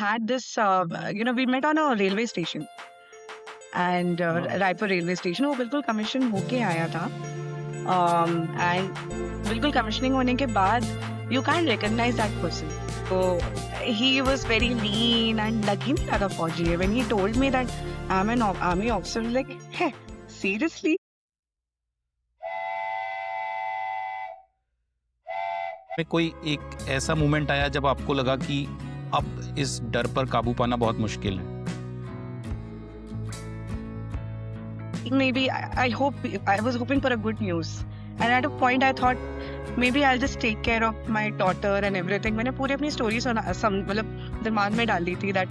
had this, we met on a railway station. And Raipur railway station वो बिल्कुल commission होके आया था. एंड बिल्कुल कमीशनिंग होने के बाद you can recognise that person. तो he was very lean and लग ही नहीं रहा था फौजी है. When he told me that I am an army officer, like है सीरियसली. में कोई एक ऐसा मोमेंट आया जब आपको लगा कि अब इस डर पर काबू पाना बहुत मुश्किल है? Maybe I was hoping for a good news, and at a point I thought maybe I'll just take care of my daughter and everything. मैंने पूरी अपनी स्टोरी मतलब दिमाग में डाल दी थी that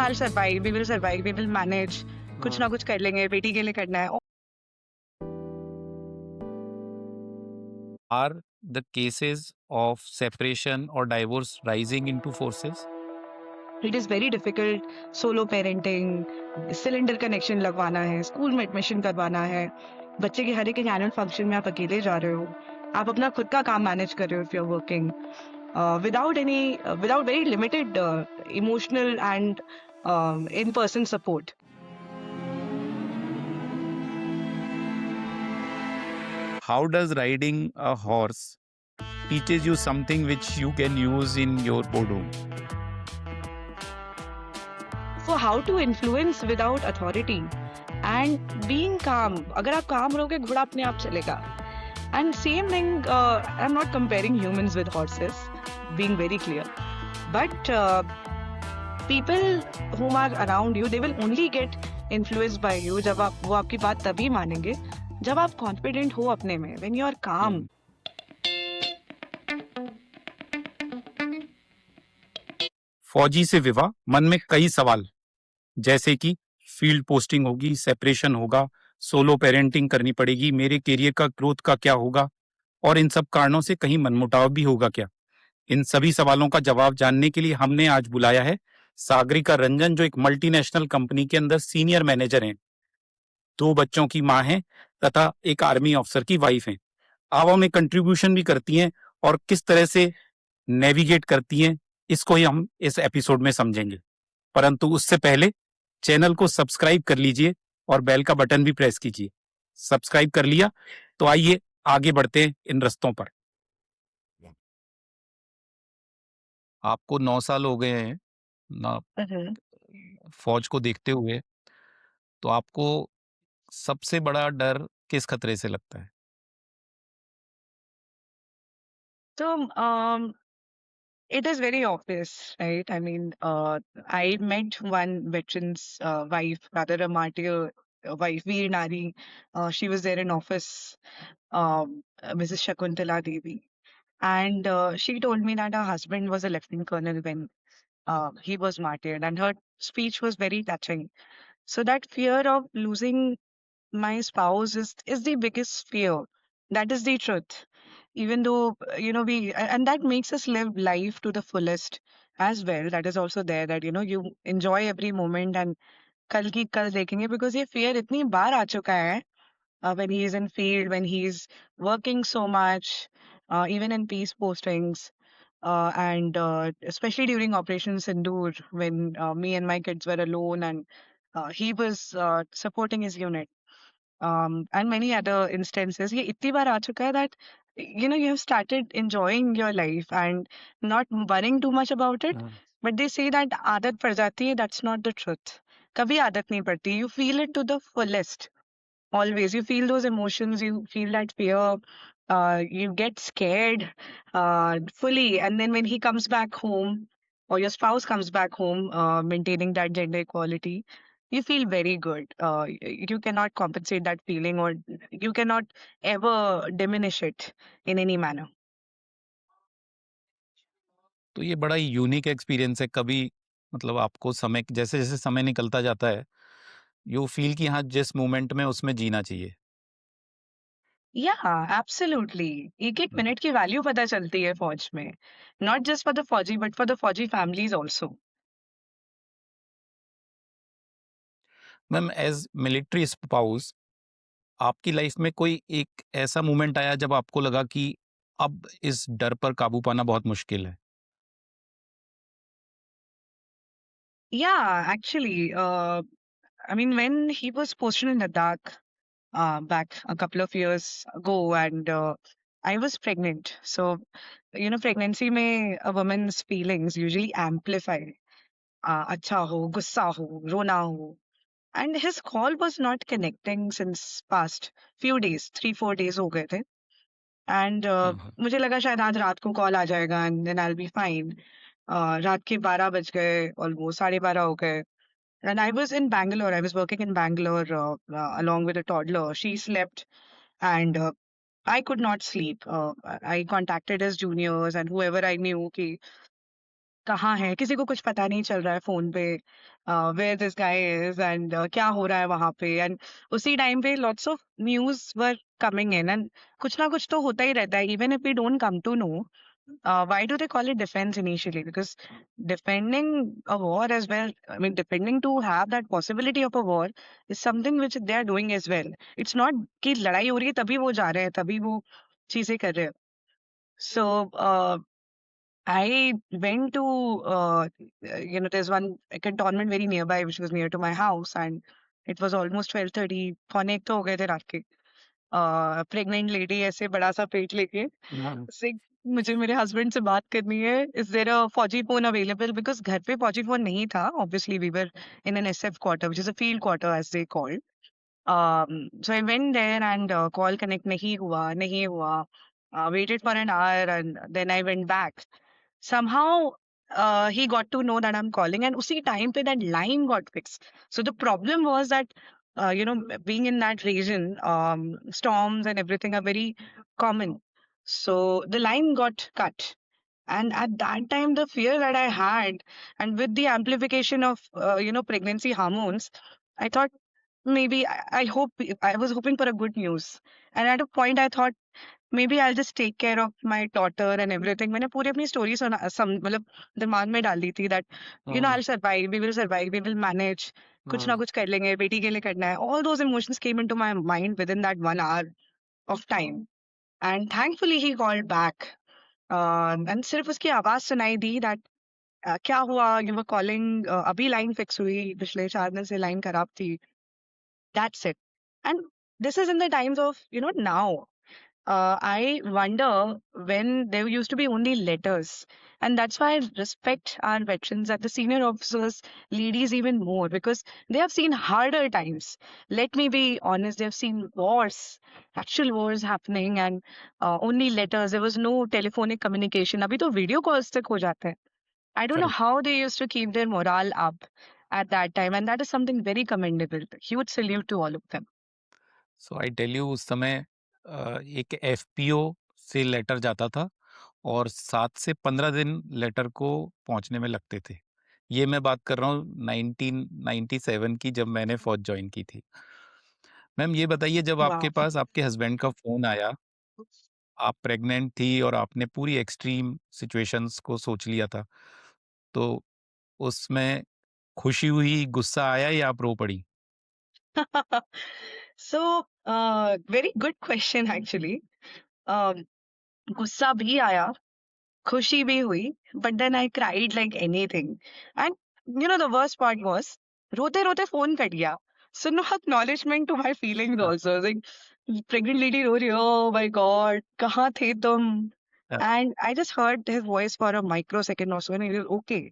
I'll survive, we will manage, कुछ ना कुछ कर लेंगे, बेटी के लिए करना है. Are the cases of separation or divorce rising into forces? It is very difficult. Solo parenting, cylinder connection लगवाना है, स्कूल में एडमिशन करवाना है, बच्चे के हर एक एनुअल फंक्शन में आप अकेले जा रहे हो, आप अपना खुद का काम मैनेज कर रहे हो if you're working, without very limited emotional and in-person support. How does riding a horse teaches you something which you can use in your boardroom? So how to influence without authority and being calm. अगर आप calm रहोगे घोड़ा अपने आप चलेगा. And same thing, I'm not comparing humans with horses, being very clear. But people whom are around you, they will only get influenced by you जब वो आपकी बात तभी मानेंगे जब आप confident हो अपने में, when you are calm. फौजी से विवाह, मन में कई सवाल, जैसे कि फील्ड पोस्टिंग होगी, सेपरेशन होगा, सोलो पेरेंटिंग करनी पड़ेगी, मेरे करियर का ग्रोथ का क्या होगा, और इन सब कारणों से कहीं मनमुटाव भी होगा क्या? इन सभी सवालों का जवाब जानने के लिए हमने आज बुलाया है सागरिका रंजन, जो एक मल्टीनेशनल कंपनी के अंदर सीनियर मैनेजर हैं, 2 बच्चों की मां हैं तथा एक आर्मी ऑफिसर की वाइफ हैं. आवा में कंट्रीब्यूशन भी करती हैं और किस तरह से नेविगेट करती हैं, इसको ही हम इस एपिसोड में समझेंगे. परंतु उससे पहले चैनल को सब्सक्राइब कर लीजिए और बेल का बटन भी प्रेस कीजिए. सब्सक्राइब कर लिया तो आइए आगे बढ़ते हैं इन रस्तों पर. आपको 9 साल हो गए हैं ना फौज को देखते हुए, तो आपको सबसे बड़ा डर किस खतरे से लगता है? So it is very obvious, right? I mean, I met one veteran's wife, rather a martyr wife, Veer Nari. She was there in office, Mrs. Shakuntala Devi. And she told me that her husband was a lieutenant colonel when he was martyred, and her speech was very touching. So that fear of losing my spouse is the biggest fear. That is the truth. Even though and that makes us live life to the fullest as well. That is also there, that you enjoy every moment and कल की कल देखेंगे, because ये fear इतनी बार आ चुका है. When he is in field, when he is working so much, even in peace postings, and especially during Operation Sindoor, when me and my kids were alone, and he was supporting his unit, and many other instances. ये इतनी बार आ चुका है that you have started enjoying your life and not worrying too much about it. But they say that आदत पड़ जाती है. That's not the truth. कभी आदत नहीं पड़ती. You feel it to the fullest. Always, you feel those emotions. You feel that fear. You get scared fully, and then when he comes back home, or your spouse comes back home, maintaining that gender equality, you feel very good. You cannot compensate that feeling, or you cannot ever diminish it in any manner. तो ये बड़ा unique experience है. कभी मतलब आपको समय जैसे जैसे समय निकलता जाता है, यू फील कि हाँ, जिस मोमेंट में उसमें जीना चाहिए. Yeah, absolutely. एक एक मिनट की वैल्यू पता चलती है फौज में. Not just for the फौजी, but for the फौजी families also. Ma'am, as military spouse, आपकी लाइफ में कोई एक ऐसा मोमेंट आया जब आपको लगा कि अब इस डर पर काबू पाना बहुत मुश्किल है? Yeah, actually, I mean, when he was posted in Ladakh back a couple of years ago, and I was pregnant. So, pregnancy may a woman's feelings usually amplify. Acha ho, gussa ho, rona ho. And his call was not connecting since past few days, 3-4 days हो गए थे. And मुझे लगा शायद आज रात को call आ जाएगा and then I'll be fine. रात के 12 बज गए, almost 12:30 हो गए. And I was in Bangalore. I was working in Bangalore along with a toddler. She slept, and I could not sleep. I contacted his juniors and whoever I knew कि कहाँ है, किसी को कुछ पता नहीं चल रहा है फोन पे, where this guy is and क्या हो रहा है वहां पे. एंड उसी टाइम पे lots of news were coming in, and कुछ ना कुछ तो होता ही रहता है, even if we don't come to know. Why do they call it defense initially? Because defending a war as well, I mean, defending to have that possibility of a war is something which they are doing as well. It's not कि लड़ाई हो रही है तभी वो जा रहे हैं, तभी वो चीजें कर रहे हैं. So, I went to, there's one cantonment very nearby, which was near to my house, and it was almost 12:30. पौने एक तो हो गए थे रात के. प्रेग्नेंट लेडी ऐसे बड़ा सा पेट लेके से मुझे मेरे हस्बैंड से बात करनी है. इज देयर अ फौजी फोन अवेलेबल? बिकॉज घर पे फौजी फोन नहीं था. Obviously we were in an SF quarter, which is a field quarter as they called. So I went there and call connect नहीं हुआ. Waited for an hour and then I went back. Somehow he got to know that I'm calling, and usi time pe that line got fixed. So the problem was that being in that region, storms and everything are very common. So the line got cut. And at that time, the fear that I had, and with the amplification of pregnancy hormones, I thought maybe I hope I was hoping for a good news. And at a point, I thought maybe I'll just take care of my daughter and everything. मैंने पूरी अपनी story सुना मतलब दिमाग में डाल दी थी that I'll survive, we will manage. कुछ ना कुछ कर लेंगे, बेटी के लिए करना है. All those emotions came into my mind within that 1 hour of time. And thankfully he called back. And सिर्फ उसकी आवाज सुनाई दी that क्या हुआ, you were calling, अभी line fix हुई, पिछले 4 दिन से line खराब थी. That's it. And this is in the times of, now. I wonder when there used to be only letters. And that's why I respect our veterans and the senior officers, ladies, even more because they have seen harder times. Let me be honest, they have seen wars, actual wars happening, and only letters. There was no telephonic communication. Abhi to video calls tak ho jate hain. I don't know correct. how they used to keep their morale up at that time. And that is something very commendable. Huge salute to all of them. So I tell you उस समय एक FPO से letter जाता था और 7 से 15 दिन letter को पहुंचने में लगते थे. ये मैं बात कर रहा हूँ 1997 की, जब मैंने फौज ज्वाइन की थी. मैम ये बताइए, जब आपके Wow. पास आपके हस्बैंड का फोन आया, आप प्रेग्नेंट थी और आपने पूरी एक्सट्रीम सिचुएशंस को सोच लिया था, तो उसमें खुशी हुई, गुस्सा आया या आप रो पड़ी? So, very good question actually. Um, गुस्सा भी आया, खुशी भी हुई, but then I cried like anything. And the worst part was, रोते रोते फोन कट गया. So no acknowledgement to my feelings हाँ, also. Like, pregnant lady रो रही हो, oh my God, कहाँ थे तुम? हाँ, And I just heard his voice for a microsecond or so, and he was okay.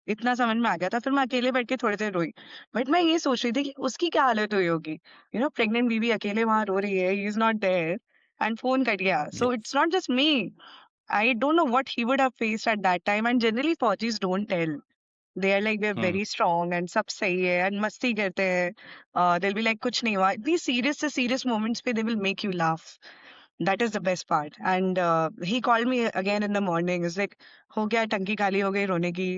इतना समझ में आ गया था. फिर मैं अकेले बैठ के थोड़ी देर रोई. बट मैं ये सोच रही थी कि उसकी क्या हालत हुई होगी. प्रेग्नेंट बीवी अकेले वहां रो रही है, he is not there, and phone cut गया. So yes. It's not just me. I don't know what he would have faced at that time. And generally, Fauji's don't tell. They are like, they're hmm. very strong and सब सही है and मस्ती करते हैं. They'll be like, कुछ नहीं हुआ. These serious moments पे they will make you laugh. That is the best part. And he called me again in the morning. He's like, हो गया, टंकी खाली हो गई रोने की.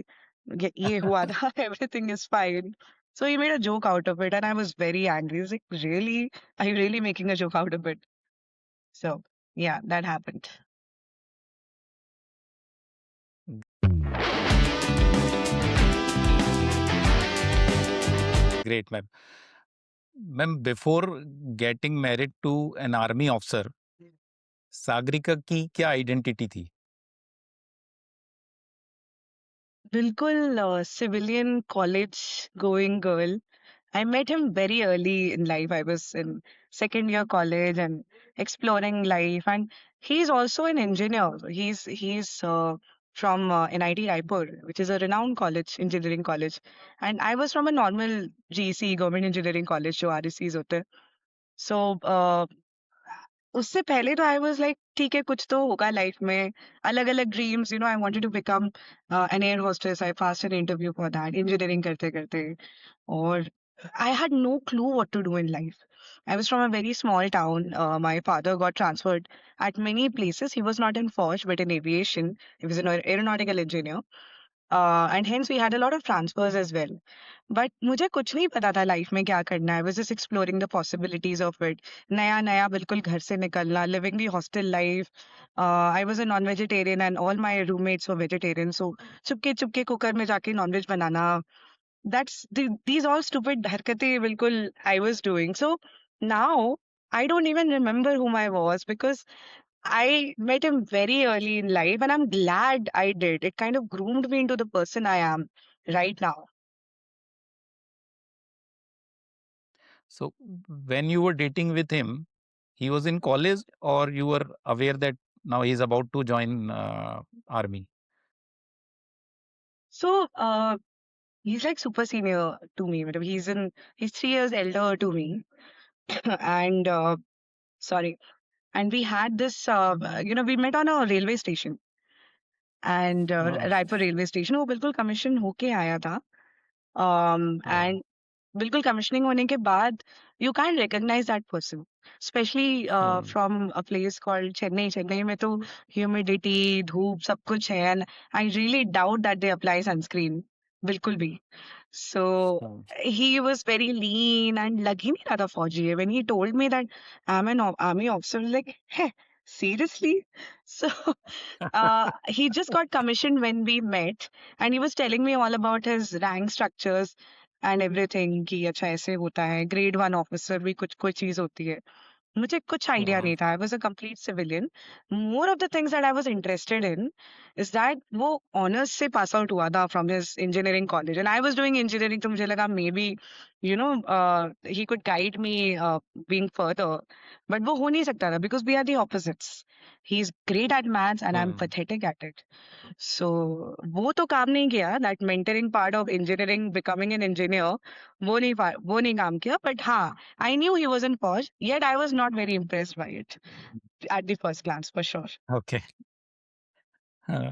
ये हुआ था. Everything is fine. So he made a joke out of it, and I was very angry. He was like, really? Are you really making a joke out of it? So yeah, that happened. Great ma'am. Ma'am, before getting married to an army officer, Sagarika की क्या identity थी? बिल्कुल civilian college going girl. I met him very early in life. I was in second year college and exploring life. And he's also an engineer. He's from NIT Raipur, which is a renowned college, engineering college. And I was from a normal GC, government engineering college, जो RECs होते हैं. So उससे पहले तो I was like ठीक है कुछ तो होगा लाइफ में अलग अलग dreams I wanted to become an air hostess I passed an interview for that engineering करते करते और I had no clue what to do in life. I was from a very small town. My father got transferred at many places. He was not in Forge, but in aviation. He was an aeronautical engineer. And hence we had a lot of transfers as well. But मुझे कुछ नहीं पता था life में क्या करना है. I was just exploring the possibilities of it. नया नया बिल्कुल घर से निकलना, living the hostel life. I was a non-vegetarian and all my roommates were vegetarian. So Chupke Chupke cooker में जाके नॉनवेज बनाना. These all stupid हरकतें बिल्कुल I was doing. So now I don't even remember whom I was because I met him very early in life and I'm glad I did. It kind of groomed me into the person I am right now. So when you were dating with him, he was in college, or you were aware that now he is about to join army? So he's like super senior to me. मतलब he's 3 years elder to me. And sorry. And we had this we met on a railway station. And Uh, Raipur railway station वो बिल्कुल commission होके आया था. oh, And बिल्कुल commissioning होने के बाद you can't recognize that person, especially oh, from a place called Chennai. Chennai में तो humidity, धूप सब कुछ है and I really doubt that they apply sunscreen. बिल्कुल भी. So oh. he was very lean and लग ही नहीं रहा था फौजी है. When he told me that I'm an army officer, I was like, hey, seriously? So he just got commissioned when we met, and he was telling me all about his rank structures and everything कि अच्छा ऐसे होता है. Grade 1 officer भी कुछ कोई चीज होती है. मुझे कुछ आइडिया Uh, नहीं था. I was a complete civilian. More of the things that I was interested in is that वो ऑनर्स से पास आउट हुआ था from his engineering college and I was doing engineering. तो मुझे लगा maybe he could guide me being further. But वो हो नहीं सकता था because we are the opposites. He is great at maths and I am uh, pathetic at it. सो वो तो काम नहीं किया. That mentoring part of engineering, becoming an engineer, वो नहीं काम किया. बट हाँ, I knew he was in Posh, yet I was not very impressed by it at the first glance, for sure. okay. Uh,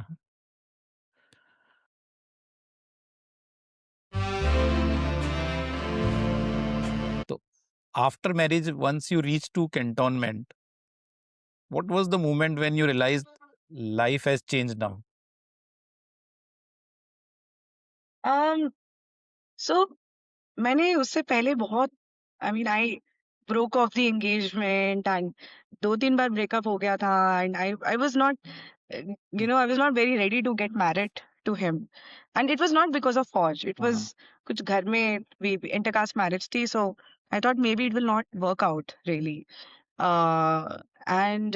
so after marriage, once you reach to cantonment, what was the moment when you realized life has changed now? Um, so मैंने उससे पहले बहुत I broke off the engagement and 2-3 bar breakup हो गया था and I was not I was not very ready to get married to him. And it was not because of Forge. It Uh-huh. was कुछ घर में we intercaste marriage थी, so I thought maybe it will not work out really. And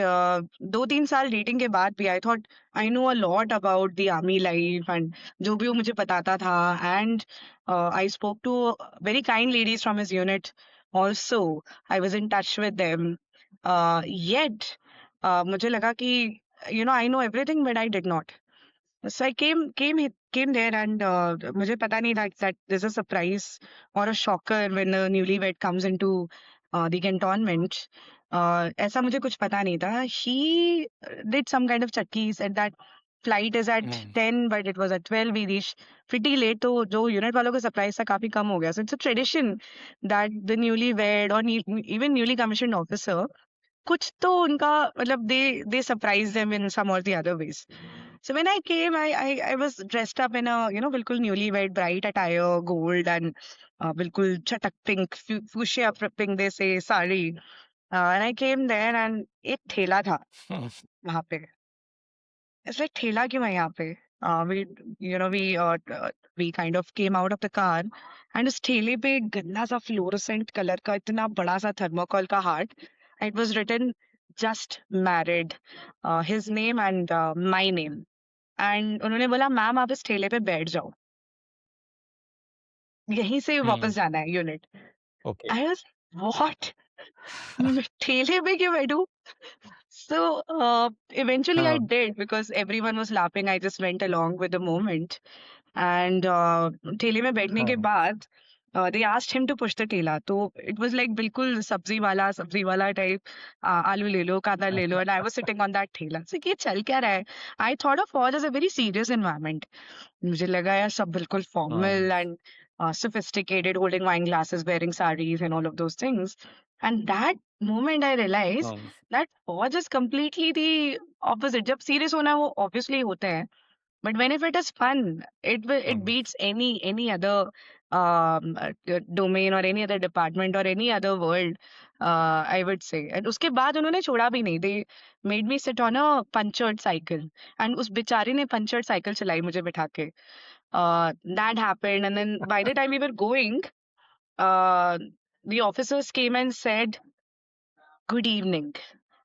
2-3 साल dating के बाद भी I thought I know a lot about the army life and जो भी वो मुझे बताता था. And I spoke to very kind ladies from his unit also. I was in touch with them. Yet मुझे लगा कि I know everything but I did not. So I came there and मुझे पता नहीं था that there's a surprise or a shocker when a newlywed comes into the cantonment. ऐसा मुझे कुछ पता नहीं था. He did some kind of चक्की. He said that flight is at Mm. 10 but it was at 12. We reached pretty late. तो जो unit वालों का सरप्राइज था काफी कम हो गया. So it's a tradition that the newlywed or even newly commissioned officer कुछ तो उनका मतलब they surprise them in some or the other ways. So when I came, I was dressed up in a बिल्कुल newlywed bright attire, gold and बिल्कुल चटक pink, fuchsia pink they say sari. And I came there and एक ठेला था वहां पे. It's like ठेला क्यों है यहाँ पे? We we kind of came out of the car and उस ठेले पे एक गंदा सा फ्लोरोसेंट कलर का इतना बड़ा सा थर्मोकोल का heart. It was written just married, his name and my name. And उन्होंने बोला, मैम आप इस ठेले पे बैठ जाओ, यहीं से वापस हुँ, जाना है unit. Okay. I was what, ठेले पे क्यों बैठूं? So eventually I हाँ, did because everyone was laughing. I just went along with the moment. And ठेले में बैठने के हाँ, बाद they asked him to push the ठेला. तो it was like बिल्कुल सब्जी वाला टाइप, आलू ले लो, कांदा ले लो, and I was sitting on that ठेला. So ये चल क्या रहा है? I thought of Fauj as a very serious environment. मुझे लगा यार सब बिल्कुल हाँ, formal and sophisticated, holding wine glasses, wearing sarees and all of those things. And that moment I realized हाँ, that Fauj is completely the opposite. जब serious होना है वो obviously होता है. But when if it is fun, it हाँ, beats any other domain or any other department or any other world, I would say. And उसके बाद उन्होंने छोड़ा भी नहीं. They made me sit on a punctured cycle. And उस बेचारी ने punctured cycle चलाई मुझे बिठा के. That happened, and then by the time we were going, uh, the officers came and said good evening,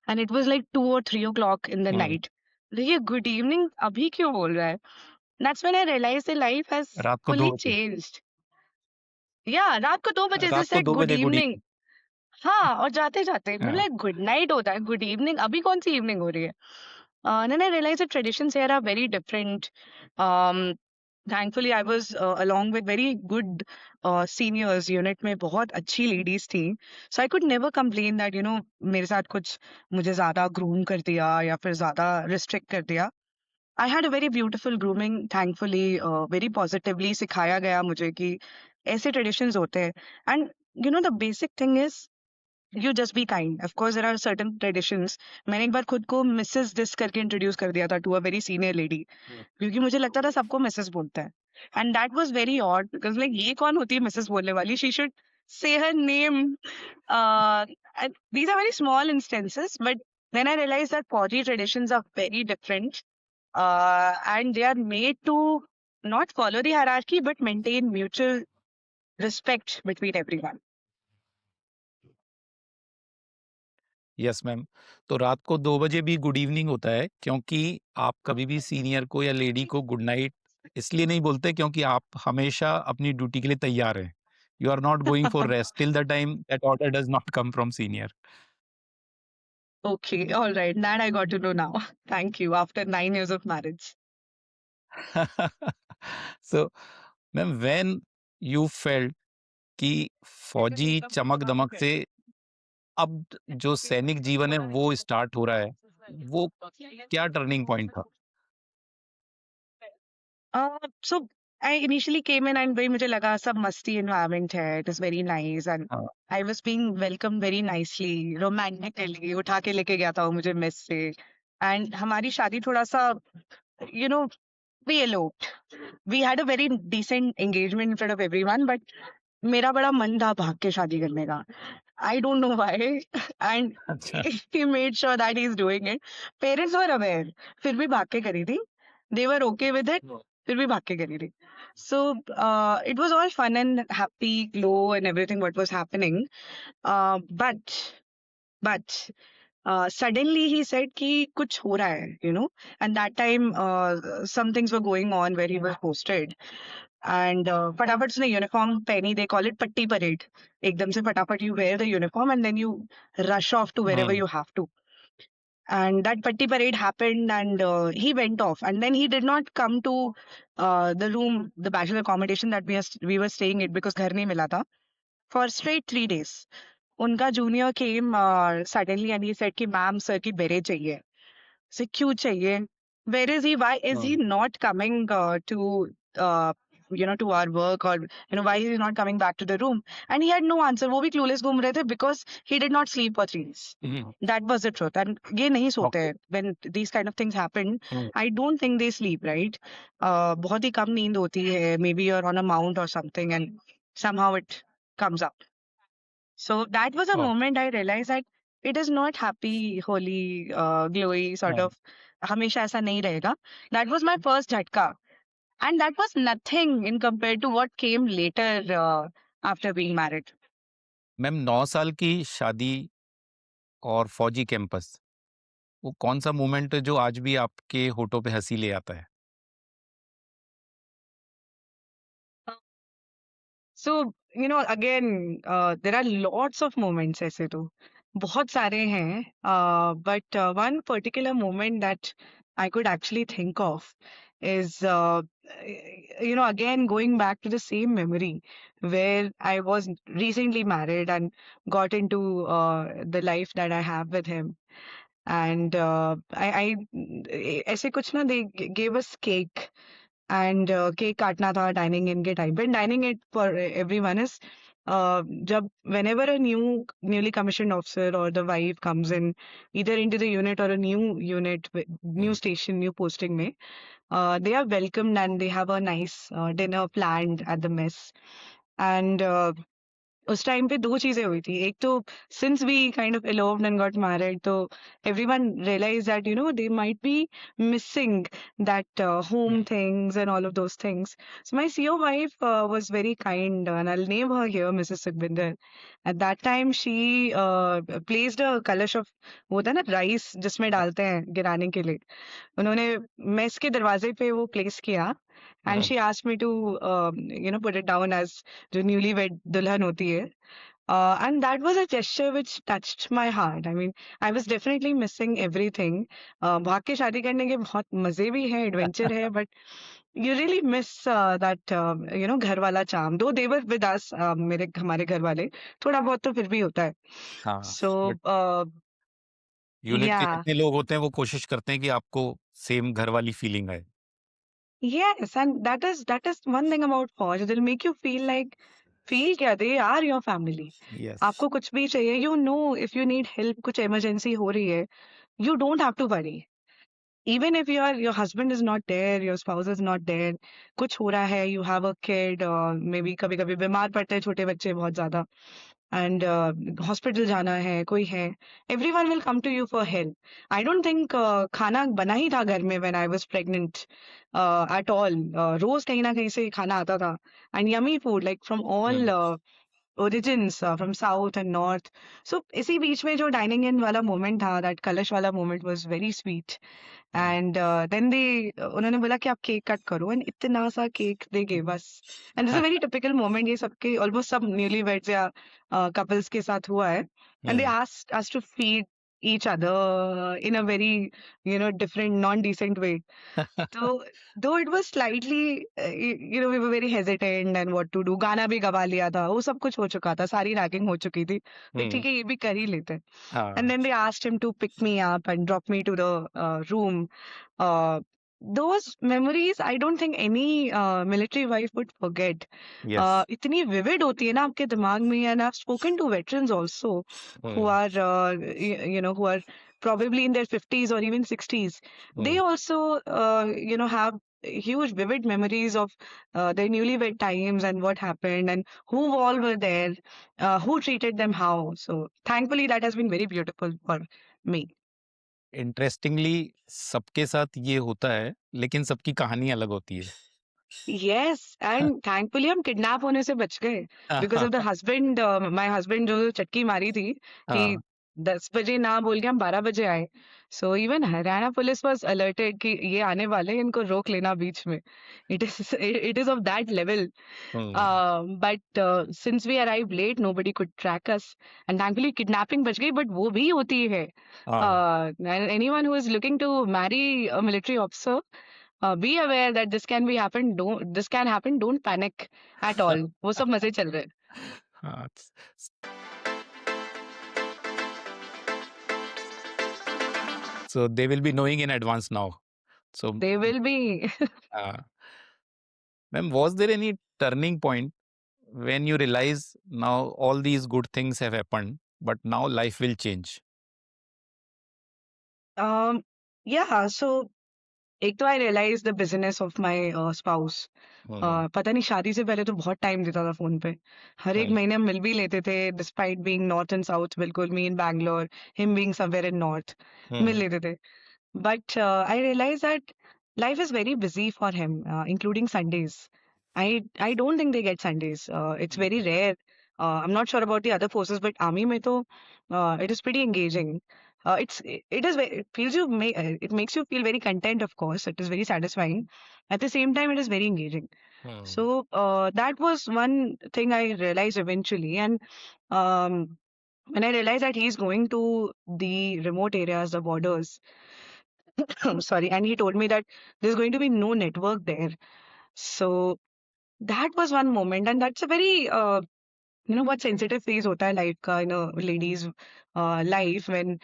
and it was like 2 or 3 o'clock in the hmm. night. ये good evening अभी क्यों बोल रहा है? That's when I realized the life has रात को 2 fully बजे changed. Yeah, रात को 2 बजे they रात को said 2 good बजे गुड evening. इवनिंग। हाँ, और जाते-जाते हाँ, मतलब गुड नाइट होता है, गुड इवनिंग अभी कौन-सी इवनिंग हो रही है? Then I realized the traditions here are very different. Um, Thankfully I was along with very good seniors. Unit में बहुत अच्छी ladies थी. So I could never complain that मेरे साथ कुछ मुझे ज़्यादा groom कर दिया या फिर ज़्यादा restrict कर दिया. I had a very beautiful grooming, thankfully. Very positively सिखाया गया मुझे कि ऐसे traditions होते हैं. And the basic thing is you just be kind. Of course, there are certain traditions. मैंने एक बार खुद को मिसेस दिस करके इंट्रोड्यूस कर दिया था to a very senior lady, क्योंकि मुझे लगता था सबको मिसेस बोलता है. And that was very odd because like ये कौन होती है मिसेस बोलने वाली? She should say her name. These are very small instances, but then I realized that Pori traditions are very different, and they are made to not follow the hierarchy but maintain mutual respect between everyone. Yes ma'am. तो रात को 2 बजे भी good evening होता है क्योंकि आप कभी भी सीनियर को या लेडी को गुड नाइट इसलिए नहीं बोलते क्योंकि आप हमेशा अपनी ड्यूटी के लिए तैयार हैं। You are not going for rest till the time that order does not come from senior. Okay, all right. That I got to know now. Thank you. After 9 years of marriage. So ma'am when you felt कि फौजी चमक-दमक से अब जो सैनिक जीवन है वो start हो रहा है, वो क्या टर्निंग पॉइंट था? So I initially came in and वही मुझे लगा सब मस्ती environment है. It is very nice and हाँ, I was being welcomed very nicely, romantically. उठा के लेके गया था वो मुझे मेस से. And हमारी शादी थोड़ा सा, you know, we eloped. We had a very decent engagement in front of everyone, but मेरा बड़ा मन था भाग के शादी करने का. I don't know why. And अच्छा। he made sure that he's doing it. Parents were aware. फिर भी भाग के करी थी. They were okay with it. फिर भी भाग के करी थी. So it was all fun and happy, glow and everything what was happening. But suddenly he said कि कुछ हो रहा है, and that time some things were going on where he was posted. And फटाफट उसने यूनिफॉर्म पहनी. They call it पट्टी parade. एकदम से फटाफट you wear the uniform and then you rush off to wherever hmm, you have to. And that patti parade happened, and he went off, and then he did not come to the room, the bachelor accommodation that we were staying in, because घर नहीं मिला था, for straight 3 days. उनका junior came suddenly and he said कि ma'am sir की बेरे चाहिए. से क्यों चाहिए? Where is he? Why is he हाँ, not coming uh, to our work, or why is he not coming back to the room? And he had no answer. वो भी clueless घूम रहे थे because he did not sleep for 3 days. Hmm, That was the truth. And ये नहीं सोते okay, हैं. When these kind of things happen, hmm, I don't think they sleep, right? बहुत ही कम नींद होती है. Maybe you're on a mount or something and somehow it comes up. So that was a okay, moment I realized that it is not happy, holy, glowy sort हाँ। of. हमेशा ऐसा नहीं रहेगा. That was my first झटका, and that was nothing in compared to what came later after being married. Ma'am 9 साल की शादी और फौजी कैंपस, वो कौन-सा मोमेंट है जो आज भी आपके होठों पे हँसी ले आता है? So, again, there are lots of moments ऐसे तो बहुत सारे हैं, but one particular moment that I could actually think of is, again going back to the same memory where I was recently married and got into the life that I have with him. And ऐसे कुछ ना, they gave us cake and cake काटना था dining इन के time पे. Dining it for everyone is जब whenever a newly commissioned officer or the wife comes in either into the unit or a new unit new Hmm. station new posting में, they are welcomed and they have a nice dinner planned at the mess. And उस time पे 2 चीज़ें हुई थी. एक तो since we kind of eloped and got married, तो everyone realized that, they might be missing that home Hmm. things and all of those things. So my CEO wife was very kind, and I'll name her here, Mrs. Sukhbinder. At that time, she placed a kalash of वो होता है ना rice जिसमें डालते हैं गिराने के लिए. उन्होंने मेस के दरवाजे पे वो प्लेस किया and Hmm. She asked me to put it down as जो न्यूली वेड दुल्हन होती है. And that was a gesture which touched my heart. I mean, I was definitely missing everything. भाग के शादी करने के बहुत मजे भी हैं, एडवेंचर है, but you really miss that घर वाला charm. Though they were with us, मेरे हमारे घर वाले, थोड़ा बहुत तो फिर भी होता है. हाँ, So बट uh, यूनिट के yeah. जितने लोग होते हैं वो कोशिश करते हैं कि आपको सेम घर वाली फीलिंग आए. Yes, and that is one thing about Fauj. It'll make you feel like, feel क्या, they are your family. Yes. आपको कुछ भी चाहिए, if you need help, कुछ emergency हो रही है, you don't have to worry. Even if your husband is not there, your spouse is not there, कुछ हो रहा है, you have a kid, maybe कभी कभी बीमार पड़ते हैं छोटे बच्चे बहुत ज्यादा, and हॉस्पिटल जाना है, कोई है, everyone will come to you for help. I don't think खाना बना ही था घर में when I was pregnant at all. रोज कहीं ना कहीं से खाना आता था, and yummy food like from all origins, from south and north. So इसी बीच में जो dining in वाला moment था, that कलश वाला moment was very sweet. And then उन्होंने बोला कि आप केक कट करो, एंड इतना सा cake they gave us. And this a very typical moment, ये सबके ऑलमोस्ट सब न्यूली वेड्स या कपल्स के साथ हुआ है. And they asked us to feed each other in a very different non-decent way. So though it was slightly, we were very hesitant and what to do. गाना भी गवा लिया था, वो सब कुछ हो चुका था, सारी रैगिंग हो चुकी थी. तो ठीक है, ये भी कर ही लेते हैं. And हाँ. then they asked him to pick me up and drop me to the room. Uh, those memories, I don't think any military wife would forget. Yes. इतनी vivid होती है ना आपके दिमाग में. And I've spoken to veterans also who are, who are probably in their 50s or even 60s. They also, have huge vivid memories of their newlywed times and what happened and who all were there, who treated them how. So thankfully, that has been very beautiful for me. Interestingly सबके साथ ये होता है, लेकिन सबकी कहानी अलग होती है. Yes, and thankfully हम किडनैप होने से बच गए because of the husband, my husband जो चटकी मारी थी कि हाँ. 10 बजे ना बोल के हम 12 बजे आए. So even Haryana police was alerted कि ये आने वाले हैं, इनको रोक लेना बीच में. It is of that level. Hmm. But since we arrived late, nobody could track us. And thankfully kidnapping बच गई, but वो भी होती है. हाँ. And anyone who is looking to marry a military officer, be aware that this can happen. Don't panic at all. वो सब मजे चल रहे हैं. हाँ. So they will be knowing in advance now. So, They will be. ma'am, was there any turning point when you realize now all these good things have happened, but now life will change? Yeah. So एक तो I realized the busyness of my spouse. हम्म. पता नहीं, शादी से पहले तो बहुत time देता था फोन पे. हर एक हम्म. महीने हम मिल भी लेते थे, despite being north and south. बिल्कुल, me in Bangalore, him being somewhere in north, मिल हम्म. लेते थे. But I realized that life is very busy for him, including Sundays. I don't think they get Sundays. It's very rare. I'm not sure about the other forces, but army mein to it is pretty engaging. It is it feels you it makes you feel very content. Of course, it is very satisfying. At the same time, it is very engaging. So that was one thing I realized eventually. And um, when I realized that he's going to the remote areas, the borders, sorry, and he told me that there's going to be no network there. So that was one moment, and that's a very बहुत sensitive phase होता है life का in a lady's life when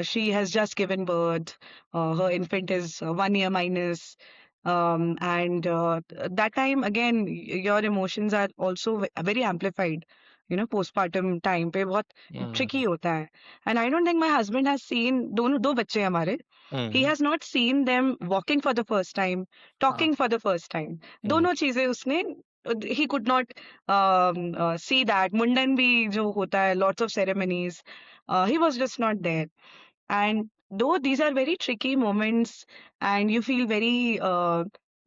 she has just given birth, her infant is 1 year minus, and that time again your emotions are also very amplified. Postpartum time पे बहुत tricky होता है. And I don't think my husband has seen दोनों दो बच्चे हैं हमारे. He has not seen them walking for the first time, talking for the first time. दोनों चीजें उसने he could not see that. Mundan bhi jo hota hai, lots of ceremonies. He was just not there. And though these are very tricky moments, and you feel very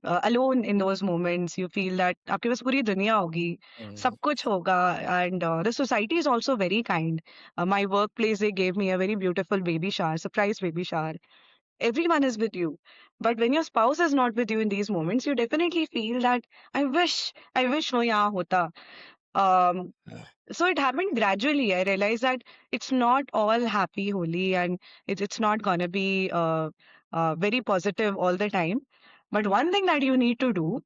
alone in those moments, you feel that आपके पास पूरी दुनिया होगी, सब कुछ होगा, and the society is also very kind. My workplace, they gave me a very beautiful baby shower, surprise baby shower. Everyone is with you. But when your spouse is not with you in these moments, you definitely feel that I wish wo yahan hota. Um, so it happened gradually. I realized that it's not all happy, holy, and it's not gonna be very positive all the time. But one thing that you need to do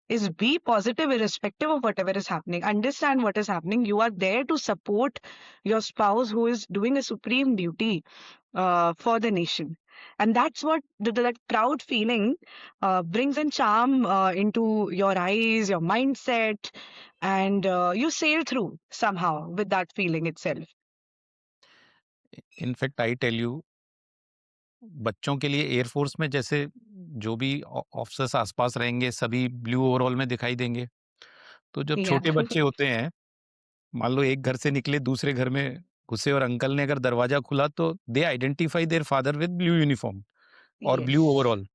is be positive irrespective of whatever is happening. Understand what is happening. You are there to support your spouse who is doing a supreme duty for the nation. And that's what that proud feeling brings in charm into your eyes, your mindset, and you sail through somehow with that feeling itself. In fact I tell you, बच्चों के लिए air force में जैसे जो भी officers आसपास रहेंगे सभी ब्लू ओवरऑल में दिखाई देंगे, तो जब Yeah. छोटे बच्चे होते हैं, मान लो एक घर से निकले दूसरे घर में घुसे और अंकल ने अगर दरवाजा खुला तो they identify their father with blue uniform और blue Yes. Overall,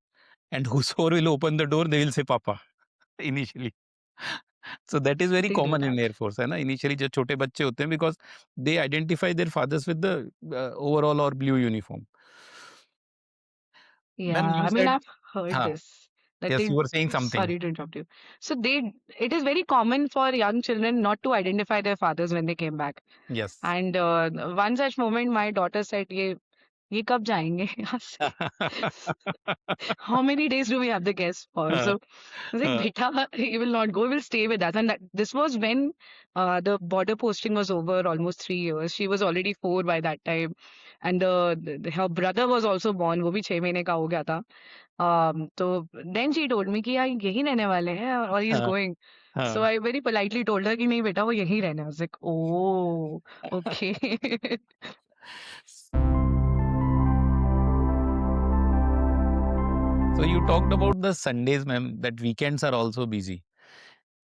and whosoever will open the door they will say पापा initially. So that is very They do common in that. Air force, है ना, initially जो छोटे बच्चे होते हैं, because they identify their fathers with the overall और blue uniform. Yeah, ma'am you I mean, said, I've heard हाँ, this that yes they, you were saying something. sorry to interrupt you. So it is very common for young children not to identify their fathers when they came back. Yes. And one such moment, my daughter said, ये कब जाएंगे यहाँ से? How many days do we have the guests for? So I was like, beta, he will not go, he will stay with us. And this was when the border posting was over almost 3 years. She was already 4 by that time. And her brother was also born, वो भी 6 महीने का हो गया था. So then she told me कि यार यही रहने वाले हैं or he's going. So I very politely told her कि नहीं बेटा वो यहीं रहना है. I was like, oh, okay. So you talked about the Sundays, ma'am, that weekends are also busy.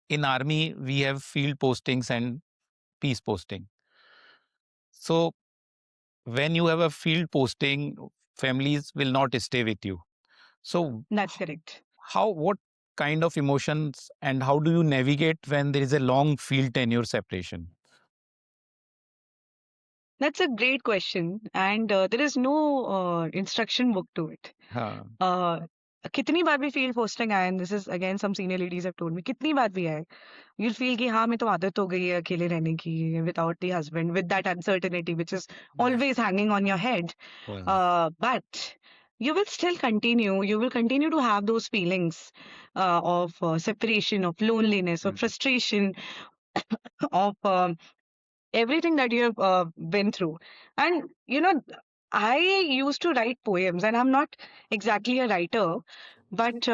In army, we have field postings and peace posting. So when you have a field posting, families will not stay with you. So That's correct. what kind of emotions and how do you navigate when there is a long field tenure separation? That's a great question. And there is no instruction book to it. हाँ, कितनी बार भी field posting आए, and this is again some senior ladies have told me, कितनी बार भी आए, you'll feel कि हाँ मैं तो आदत हो गई है अकेले रहने की without the husband, with that uncertainty which is always hanging on your head. But you will still continue, you will continue to have those feelings of separation, of loneliness, of frustration, of everything that you have been through. And I used to write poems, and I'm not exactly a writer, but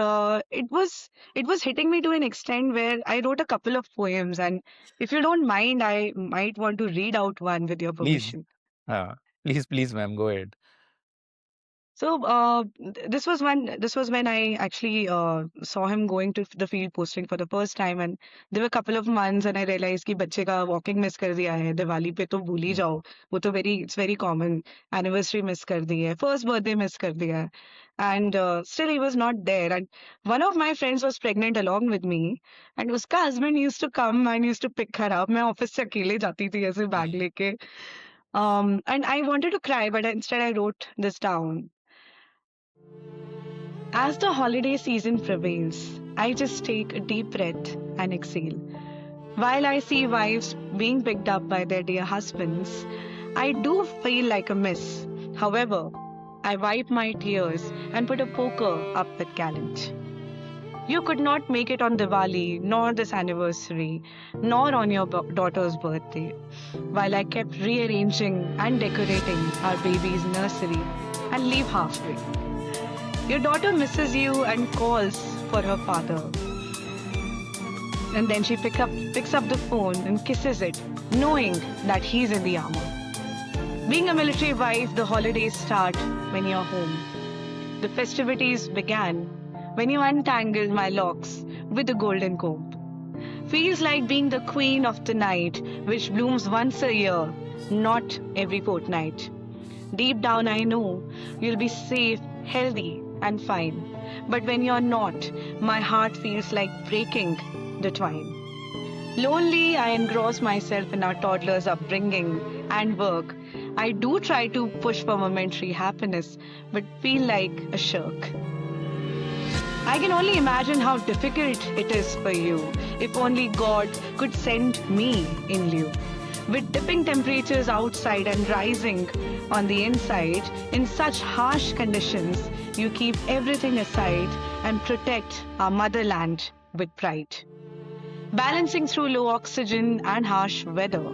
it was hitting me to an extent where I wrote a couple of poems. And if you don't mind, I might want to read out one with your please, permission. please, ma'am, go ahead. So this was when I actually saw him going to the field posting for the first time, and there were a couple of months, and I realized कि बच्चे का walking miss कर दिया है, दिवाली पे तो भूल ही जाओ, वो तो it's very common, anniversary miss कर दी है, first birthday miss कर दिया है, and still he was not there. And one of my friends was pregnant along with me, and उसका husband used to come and used to pick her up. मैं office से अकेले जाती थी ऐसे bag लेके, and I wanted to cry, but instead I wrote this down. As the holiday season prevails, I just take a deep breath and exhale. While I see wives being picked up by their dear husbands, I do feel like a miss. However, I wipe my tears and put a poker up with Gallant. You could not make it on Diwali, nor this anniversary, nor on your daughter's birthday, while I kept rearranging and decorating our baby's nursery and leave halfway. Your daughter misses you and calls for her father. And then she picks up the phone and kisses it, knowing that he's in the armor. Being a military wife, the holidays start when you're home. The festivities began when you untangled my locks with a golden comb. Feels like being the queen of the night, which blooms once a year, not every fortnight. Deep down, I know you'll be safe, healthy, and fine. But when you're not, my heart feels like breaking the twine. Lonely, I engross myself in our toddler's upbringing and work. I do try to push for momentary happiness, but feel like a shirk. I can only imagine how difficult it is for you if only God could send me in lieu. With dipping temperatures outside and rising on the inside, in such harsh conditions, you keep everything aside and protect our motherland with pride. Balancing through low oxygen and harsh weather,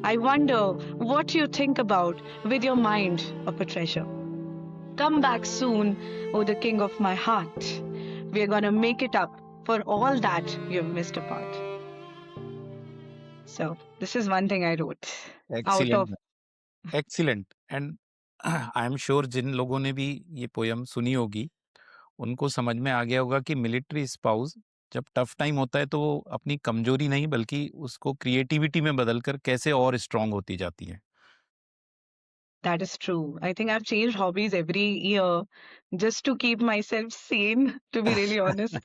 I wonder what you think about with your mind of a treasure. Come back soon, O the king of my heart. We're gonna make it up for all that you've missed apart. So, this is one thing I wrote out of. Excellent. Excellent. And I am sure जिन लोगों ने भी ये poem सुनी होगी उनको समझ में आ गया होगा कि मिलिट्री स्पाउस जब टफ टाइम होता है तो वो अपनी कमजोरी नहीं बल्कि उसको क्रिएटिविटी में बदलकर कैसे और स्ट्रांग होती जाती है. That is true. I think I've changed hobbies every year just to keep myself sane, to be really honest,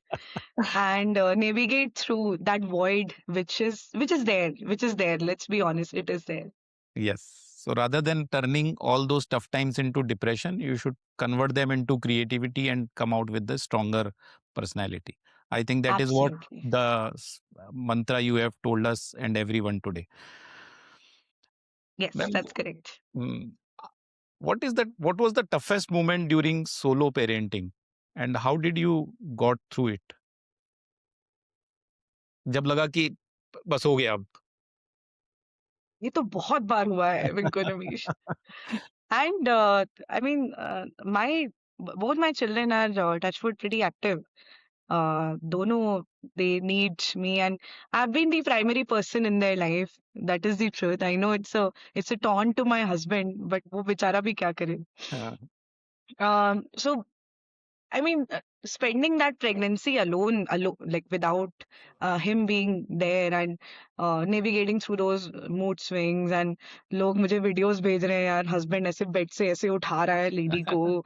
and navigate through that void which is there. Let's be honest, it is there. Yes. So rather than turning all those tough times into depression, you should convert them into creativity and come out with the stronger personality. I think that is what Absolutely. the mantra you have told us and everyone today. Yes, Well, that's correct. what is that? What was the toughest moment during solo parenting, and how did you got through it? जब लगा कि बस हो गया अब. ये तो बहुत बार हुआ है बिल्कुल Amish. And I mean, both my children are touchwood pretty active. Dono, they need me, and I've been the primary person in their life. That is the truth. I know it's a taunt to my husband, but वो बेचारा भी क्या करे. हाँ, So I mean, spending that pregnancy alone, like without him being there and navigating through those mood swings, and लोग मुझे videos भेज रहे हैं यार, husband ऐसे bed से ऐसे उठा रहा है lady को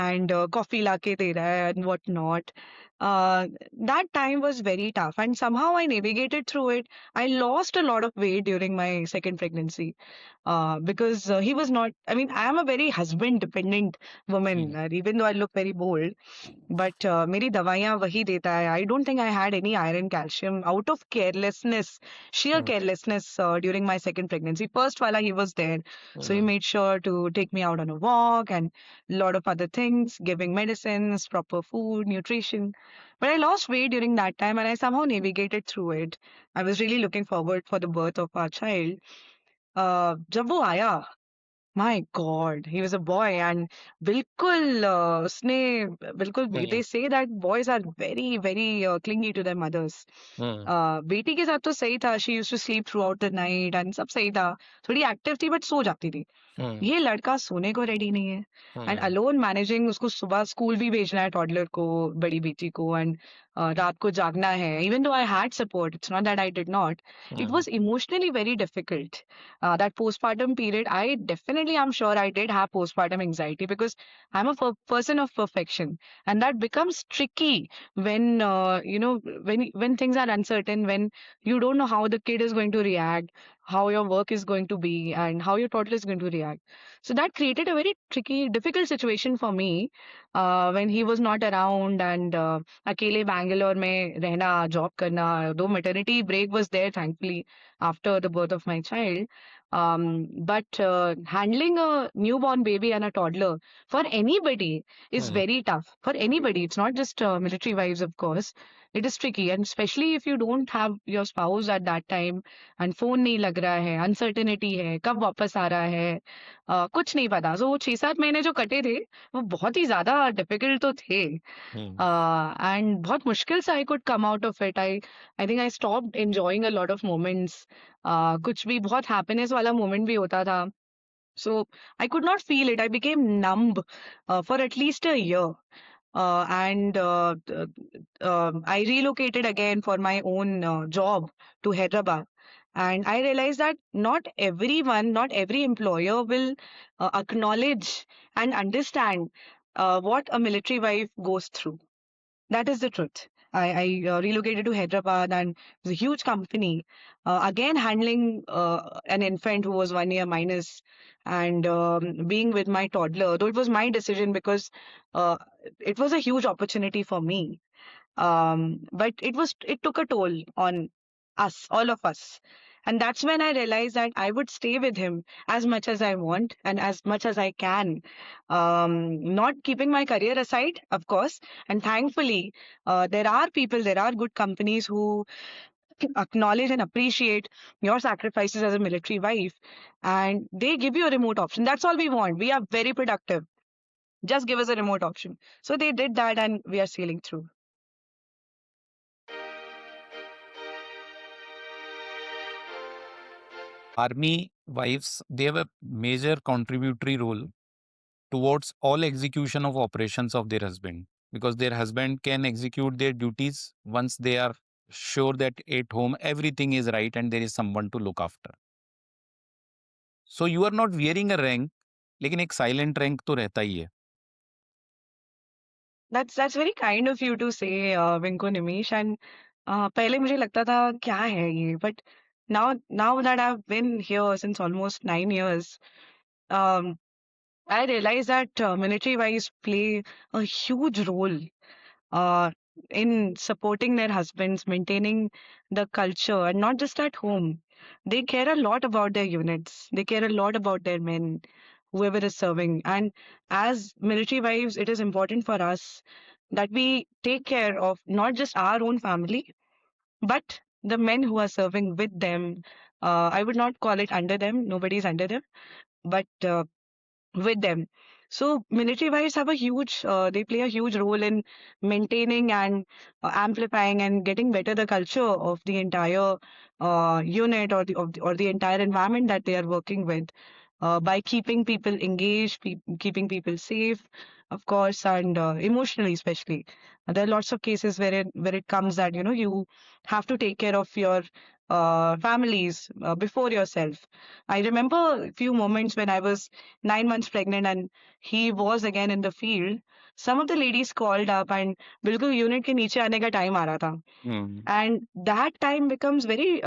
and coffee लाके दे रहा है and what not. That time was very tough, and somehow I navigated through it. I lost a lot of weight during my second pregnancy because he was not. I mean, I am a very husband dependent woman, even though I look very bold. But मेरी दवाइयाँ वही देता है. I don't think I had any iron calcium out of carelessness, sheer carelessness during my second pregnancy. First wala he was there, so he made sure to take me out on a walk and a lot of other things, giving medicines, proper food, nutrition. But I lost weight during that time, and I somehow navigated through it. I was really looking forward for the birth of our child. जब वो आया, my God, he was a boy, and बिल्कुल उसने बिल्कुल they say that boys are very very clingy to their mothers. बेटी के साथ तो सही था, she used to sleep throughout the night and सब सही था, थोड़ी एक्टिव थी बट सो जाती थी. ये लड़का सोने को रेडी नहीं है एंड अलोन मैनेजिंग. उसको सुबह स्कूल भी भेजना है टॉडलर को, बड़ी बेटी को, एंड रात को जागना है. Even though I had support, it's not that I did not. It was emotionally very difficult. That postpartum period, I definitely, I'm sure I did have postpartum anxiety because I'm a person of perfection, and that becomes tricky when when things are uncertain, when you don't know how the kid is going to react. how your work is going to be and how your toddler is going to react. So that created a very tricky, difficult situation for me when he was not around and अकेले Bangalore में रहना, job करना. Though maternity break was there, thankfully, after the birth of my child. But handling a newborn baby and a toddler for anybody is very tough. For anybody, it's not just military wives, of course. It is tricky, and especially if you don't have your spouse at that time and phone नहीं लग रहा है, uncertainty है, कब वापस आ रहा है, कुछ नहीं पता. So वो 6-7 महीने जो कटे थे, वो बहुत ही ज्यादा डिफिकल्ट तो थे. एंड बहुत मुश्किल से I could come out of it. I think I stopped enjoying a lot of moments. कुछ भी बहुत हैप्पीनेस वाला मोमेंट भी होता था. So I could not feel it. I became numb for at least a year. And I relocated again for my own job to Hyderabad. And I realized that not everyone, not every employer will acknowledge and understand what a military wife goes through. That is the truth. I relocated to Hyderabad, and it was a huge company. Again, handling an infant who was 1 year minus and being with my toddler, though it was my decision because uh, it was a huge opportunity for me. But it took a toll on us, all of us. And that's when I realized that I would stay with him as much as I want and as much as I can, not keeping my career aside, of course. And thankfully, there are people, there are good companies who acknowledge and appreciate your sacrifices as a military wife, and they give you a remote option. That's all we want. We are very productive. Just give us a remote option. So they did that, and we are sailing through. Army wives, they have a major contributory role towards all execution of operations of their husband, because their husband can execute their duties once they are sure that at home everything is right and there is someone to look after. So you are not wearing a rank, लेकिन एक silent rank तो रहता ही है. That's very kind of you to say, Vinko Nimish. And पहले मुझे लगता था क्या है ये, but now that I've been here since almost 9 years, um, I realize that military wives play a huge role uh, in supporting their husbands, maintaining the culture, and not just at home. They care a lot about their units. They care a lot about their men, whoever is serving. And as military wives, it is important for us that we take care of not just our own family, but the men who are serving with them. I would not call it under them. Nobody is under them, but with them. So military wives have they play a huge role in maintaining and amplifying and getting better the culture of the entire unit or the entire environment that they are working with by keeping people engaged, keeping people safe, of course, and emotionally especially. There are lots of cases where it comes that you have to take care of your families before yourself. I remember a few moments when I was 9 months pregnant and he was again in the field. Some of the ladies called up and बिल्कुल unit के नीचे आने का time आ रहा था. And that time becomes very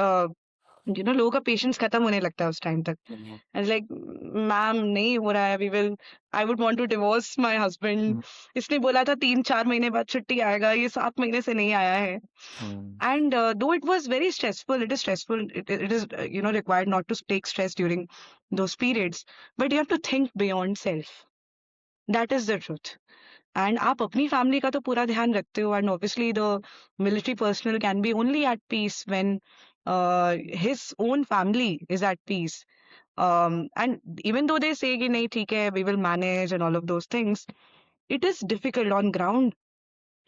लोगों का patience खत्म होने लगता है उस टाइम तक. And like, मैम नहीं हो रहा है, we will I would want to divorce my husband. इसने बोला था 3-4 महीने बाद छुट्टी आएगा, ये 7 महीने से नहीं आया है. And though it was very stressful, it is stressful. It is required not to take stress during those periods, but you have to think beyond self. That is the truth. And आप अपनी family का तो पूरा ध्यान रखते हो, and obviously the military personnel can be only at peace when his own family is at peace. And even though they say कि नहीं ठीक है, we will manage and all of those things, it is difficult on ground.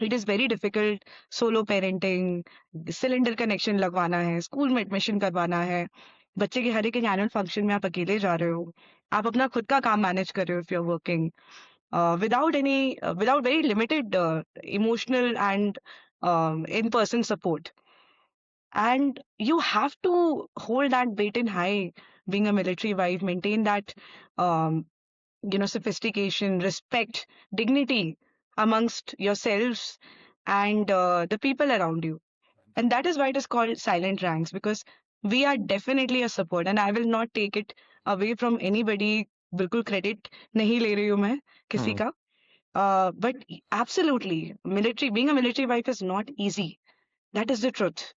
It is very difficult. Solo parenting, cylinder connection लगवाना है, school में admission करवाना है, बच्चे के हर एक एनुअल फंक्शन में आप अकेले जा रहे हो, आप अपना खुद का काम मैनेज कर रहे हो if you're working, without very limited emotional and in-person support. And you have to hold that weight in high, being a military wife, maintain that um, sophistication, respect, dignity amongst yourselves and the people around you. And that is why it is called silent ranks, because we are definitely a support, and I will not take it away from anybody. बिल्कुल credit नहीं ले रही हूँ मैं किसी का. But absolutely, being a military wife is not easy. That is the truth.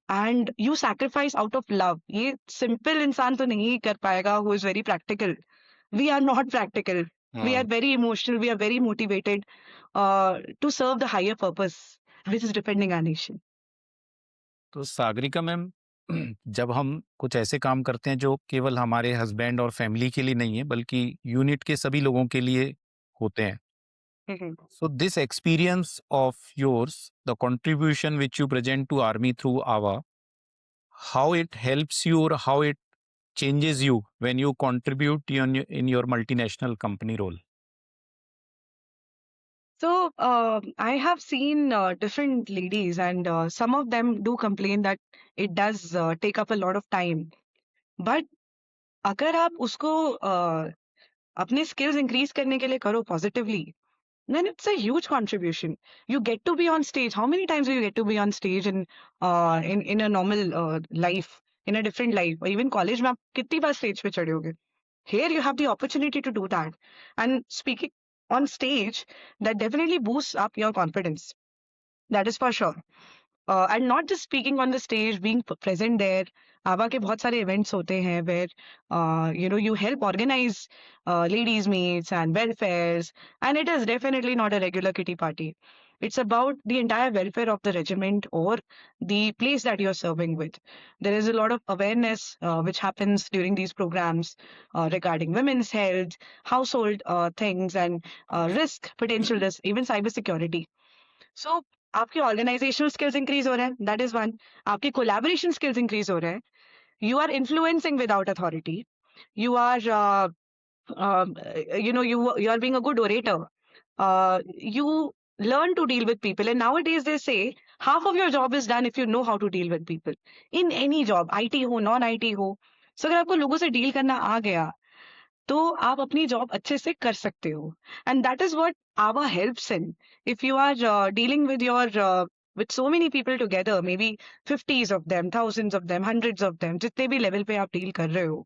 And you sacrifice out of love. ये simple इंसान तो नहीं कर पाएगा who is very practical. We are not practical. We are very emotional. We are very motivated to serve the higher purpose, which is defending our nation. तो Sagarika ma'am, जब हम कुछ ऐसे काम करते हैं जो केवल हमारे हस्बैंड और फैमिली के लिए नहीं है बल्कि यूनिट के सभी लोगों के लिए होते हैं, Mhm. so this experience of yours, the contribution which you present to army through AVA, how it helps you or how it changes you when you contribute in your multinational company role? So I have seen different ladies, and some of them do complain that it does take up a lot of time. But अगर आप उसको अपने skills increase करने के लिए करो positively, then it's a huge contribution. You get to be on stage. How many times do you get to be on stage in a normal life, in a different life, or even college में आप कितनी बार stage पे चढ़े होगे? Here you have the opportunity to do that. And speaking on stage, that definitely boosts up your confidence. That is for sure. And not just speaking on the stage, being present there. आवा के बहुत सारे events होते हैं where you help organize ladies meets and welfares, and it is definitely not a regular kitty party. It's about the entire welfare of the regiment or the place that you're serving with. There is a lot of awareness which happens during these programs regarding women's health, household things, and potential risk, even cyber security. So आपके organisational skills increase हो रहे हैं, that is one. आपके collaboration skills increase हो रहे हैं. You are influencing without authority. You are you are being a good orator. You learn to deal with people, and nowadays they say half of your job is done if you know how to deal with people in any job, IT हो, non IT हो. So अगर आपको लोगों से deal करना आ गया तो आप अपनी जॉब अच्छे से कर सकते हो. एंड दैट इज व्हाट आवा helps in. If you are dealing with so many people together, maybe 50s of them, thousands of them, hundreds of them, जितने भी लेवल पे आप डील कर रहे हो,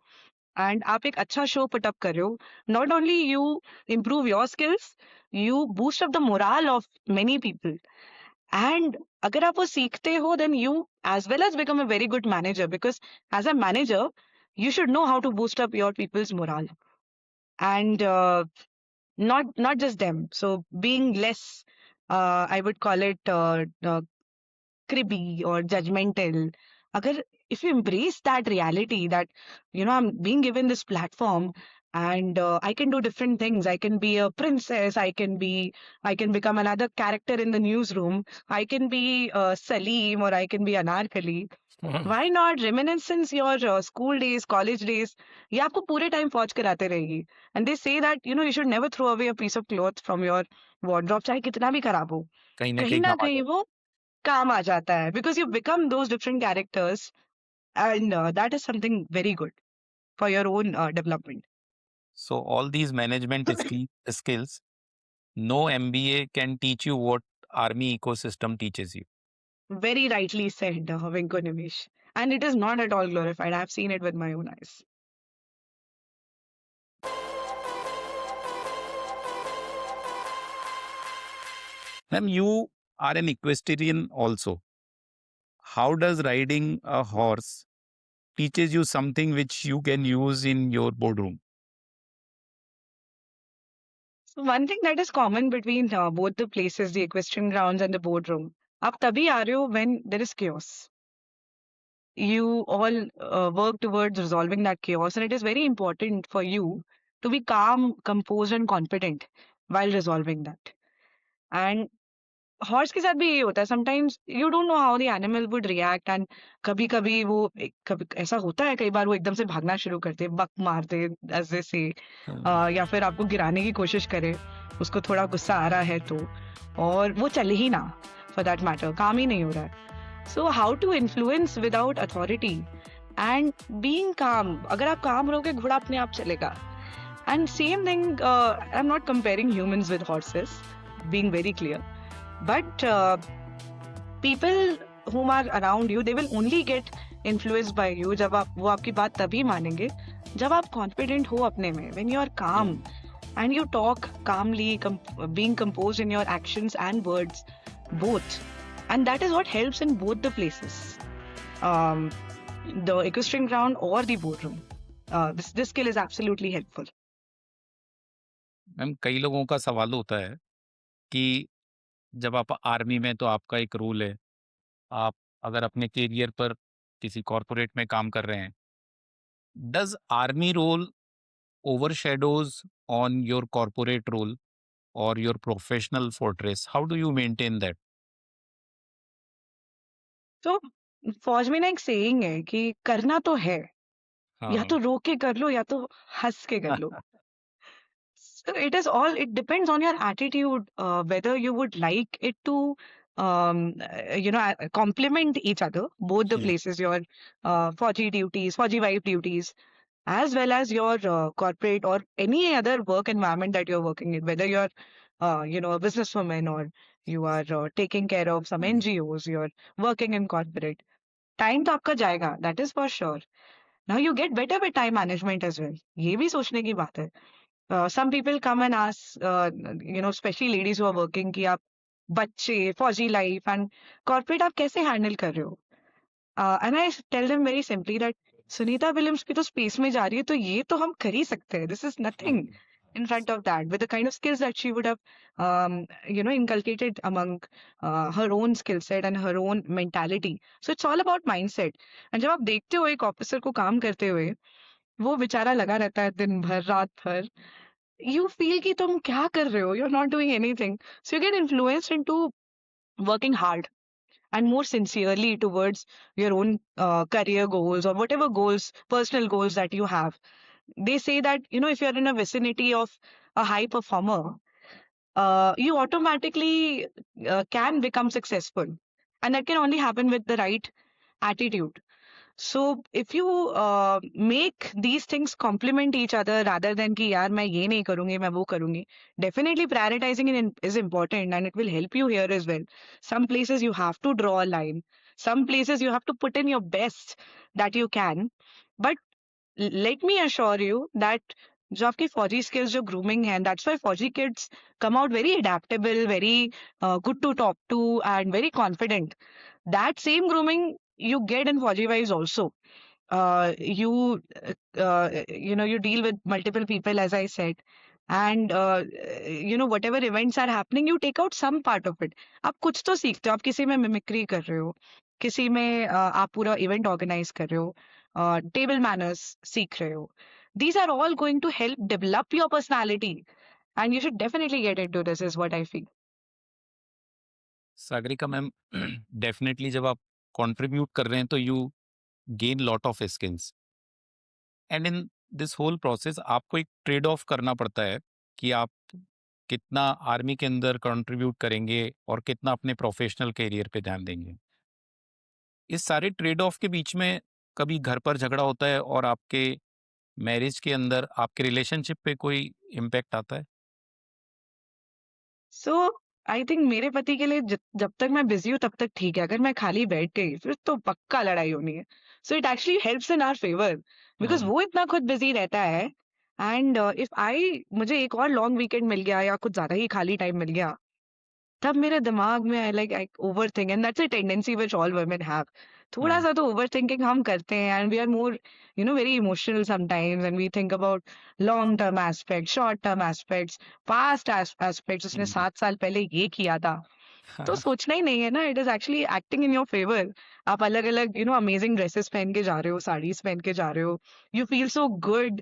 एंड आप एक अच्छा शो पुट अप कर रहे हो, not only you improve your skills, you boost up the morale of many people. And अगर आप वो सीखते हो, then you as well as become a very good manager, because as a manager you should know how to boost up your people's morale. And not just them. So being less, I would call it cribby or judgmental. Agar if you embrace that reality that I'm being given this platform, and I can do different things. I can be a princess. I can become another character in the newsroom. I can be Salim, or I can be Anarkali. Why not reminiscence your school days, college days? ये आपको पूरे time फौज कराते रहेगी. And they say that you should never throw away a piece of cloth from your wardrobe, चाहे कितना भी खराब हो. कहीं ना कहीं ना काम आ कहीं जाता वो काम आ जाता है, because you become those different characters, and that is something very good for your own development. है. So all these management skills, no MBA can teach you what army ecosystem teaches you. Very rightly said, Venko Nimish. And it is not at all glorified. I have seen it with my own eyes. Ma'am, you are an equestrian also. How does riding a horse teaches you something which you can use in your boardroom? So one thing that is common between both the places, the equestrian grounds and the boardroom, आप तभी आ रहे हो when there is chaos. You all work towards resolving that chaos, and it is very important for you to be calm, composed, and confident while resolving that. And horse के साथ भी ये होता है. Sometimes you don't know how the animal would react, and कभी कभी कभी ऐसा होता है, कई बार वो एकदम से भागना शुरू करते, बक मारते ऐसे से, या फिर आपको गिराने की कोशिश करे, उसको थोड़ा गुस्सा आ रहा है तो, और वो चले ही ना, फॉर दैट मैटर काम ही नहीं हो रहा है. So how to influence without authority and being calm. अगर आप काम रहोगे, घोड़ा अपने आप चलेगा. And same thing, I am not comparing humans with horses, being very clear. But people whom are around you, they will only get influenced by you, जब आप वो आपकी बात तभी मानेंगे जब आप confident हो अपने में, when you are calm and you talk calmly, being composed in your actions and words, both, and that is what helps in both the places, um, the equestrian ground or the boardroom. This skill is absolutely helpful. Ma'am कई लोगों का सवाल होता है कि जब आप army में तो आपका एक रोल है, आप अगर अपने करियर पर किसी कॉर्पोरेट में काम कर रहे हैं, does army role overshadows on your corporate role or your professional fortress? How do you maintain that? तो फौज में ना एक सेइंग है कि करना तो है, या हाँ। तो रो के कर लो या तो हंस के कर लो. So it depends on your attitude, whether you would like it to, complement each other, both the Yeah. places, your Fauji duties, Fauji wife duties, as well as your corporate or any other work environment that you're working in, whether you're, a businesswoman or you are taking care of some NGOs, you're working in corporate. Time तो आपका जाएगा, that is for sure. Now you get better with time management as well. ये भी सोचने की बात है. Some people come and ask, especially ladies who are working, कि आप बच्चे, फौजी लाइफ एंड कॉर्पोरेट आप कैसे हैंडल कर रहे हो? And I tell them very simply that Sunita Williams भी तो स्पेस में जा रही है, तो ये तो हम कर ही सकते हैं. This is nothing in front of that, with the kind of skills that she would have, inculcated among her own skill set and her own mentality. So it's all about mindset. And जब आप देखते हो एक officer को काम करते हुए, वो बेचारा लगा रहता है दिन भर रात भर, you feel कि तुम क्या कर रहे हो? You're not doing anything. So you get influenced into working hard and more sincerely towards your own career goals or whatever goals, personal goals that you have. They say that, if you're in a vicinity of a high performer, you automatically can become successful. And that can only happen with the right attitude. So if you make these things complement each other rather than कि यार मैं ये नहीं करूंगी मैं वो करूंगी, definitely prioritizing is important and it will help you here as well. Some places you have to draw a line, some places you have to put in your best that you can, but let me assure you that जो आपकी फौजी skills जो grooming है, that's why फौजी kids come out very adaptable, very good to talk to and very confident. That same grooming you get in Fauji Wives also. You deal with multiple people, as I said, and whatever events are happening, you take out some part of it. आप कुछ तो सीखते हो, आप किसी में mimicry कर रहे हो, किसी में आप पूरा इवेंट ऑर्गेनाइज कर रहे हो, टेबल मैनर्स सीख रहे हो. These are all going to help develop your personality, and you should definitely get into this, is what I feel. Sagarika ma'am, definitely जब आप कंट्रीब्यूट कर रहे हैं तो you gain lot of skills and in this whole process आपको एक trade off करना पड़ता है कि आप कितना आर्मी के अंदर कंट्रीब्यूट करेंगे और कितना अपने प्रोफेशनल करियर पे ध्यान देंगे. इस सारे ट्रेड ऑफ के बीच में कभी घर पर झगड़ा होता है और आपके मैरिज के अंदर आपके रिलेशनशिप पे कोई इम्पैक्ट आता है? सो आई थिंक मेरे पति के लिए जब तक मैं बिजी हूँ तब तक ठीक है. अगर मैं खाली बैठ गई फिर तो पक्का लड़ाई होनी है. So it actually helps in our favour because हाँ. वो इतना खुद बिजी रहता है. एंड इफ आई मुझे एक और लॉन्ग वीकेंड मिल गया या कुछ ज्यादा ही खाली टाइम मिल गया, तब मेरे दिमाग में I overthink and that's a tendency which all women have. थोड़ा हाँ. सा तो ओवर थिंकिंग हम करते हैं and we are more very emotional sometimes and we think about long term aspect, short term aspects, past aspects. उसने 7 साल पहले ये किया था, तो सोचना ही नहीं है ना. It is actually acting in your favour. आप अलग अलग अमेजिंग ड्रेसेस पहन के जा रहे हो, साड़ीज पहन के जा रहे हो, you feel so good,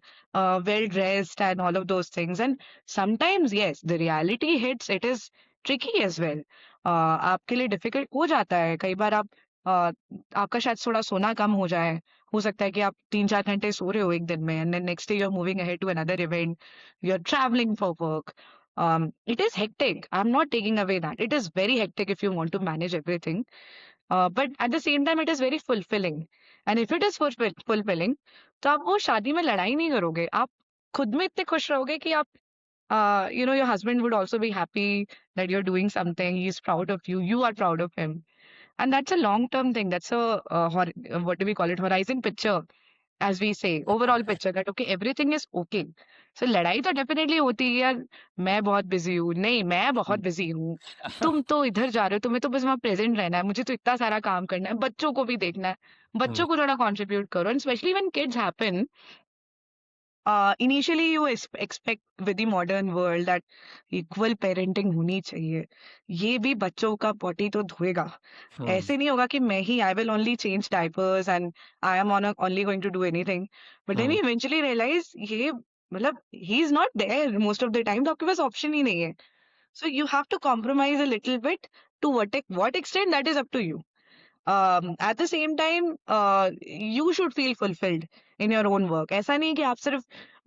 well dressed and all of those things. And sometimes yes the reality hits, it is tricky as well. आपके लिए डिफिकल्ट हो जाता है कई बार. आपका शायद थोड़ा सोना कम हो जाए, हो सकता है कि आप 3-4 घंटे सो रहे हो एक दिन में, and then next day you are moving ahead to another event, you are travelling for work. It is hectic. I'm not taking away that. It is very hectic if you want to manage everything. But at the same time, it is very fulfilling. And if it is fulfilling, तो आप वो शादी में लड़ाई नहीं करोगे. आप खुद में इतने खुश रहोगे कि आप, your husband would also be happy that you're doing something. He's proud of you. You are proud of him. And that's a long term thing. That's a what do we call it, horizon picture, as we say, overall picture that okay, everything is okay. So लड़ाई तो definitely होती है यार, मैं बहुत busy हूँ, नहीं मैं बहुत हम्म, बिजी हूँ, तुम तो इधर जा रहे हो, तुम्हें तो बस वहां प्रेजेंट रहना है, मुझे तो इतना सारा काम करना है, बच्चों को भी देखना है, हम्म, बच्चों को थोड़ा कंट्रीब्यूट करो. And specially when kids happen, initially you expect with the modern world that equal parenting होनी चाहिए. ये भी बच्चों का पॉटी तो धोएगा. हम्म, ऐसे नहीं होगा कि मैं ही I will only change diapers and I am on only going to do anything. But then hmm, eventually realise ये मतलब he is not there most of the time, तो आपके पास ऑप्शन ही नहीं है. So you have to compromise a little bit. To what extent, that is up to you. At the same time, you should feel fulfilled in your own work. ऐसा नहीं है कि आप सिर्फ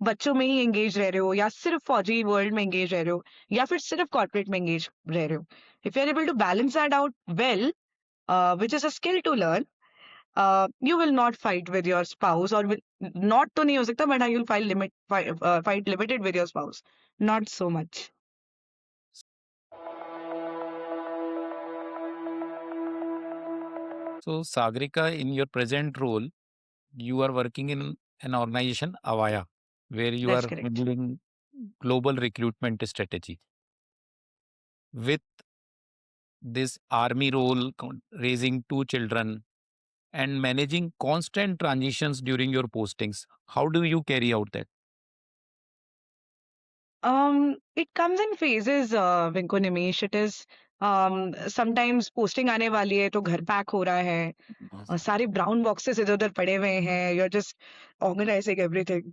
बच्चों में ही एंगेज रह रहे हो, या सिर्फ फौजी वर्ल्ड में एंगेज रह रहे हो, या फिर सिर्फ कॉर्पोरेट में एंगेज रह रहे हो. If you are able to balance that out well, which is a skill to learn, you will not fight with your spouse, or will not तो नहीं हो सकता, but you'll fight limited with your spouse, not so much. So, Sagrika, in your present role, you are working in an organization, Avaya, where you That's are correct. building global recruitment strategy. With this army role, raising two children, and managing constant transitions during your postings, how do you carry out that? It comes in phases, Vinko Nimish. It is sometimes posting आने वाली है तो घर pack हो रहा है, सारे brown boxes इधर उधर पड़े हुए हैं, you're just organizing everything.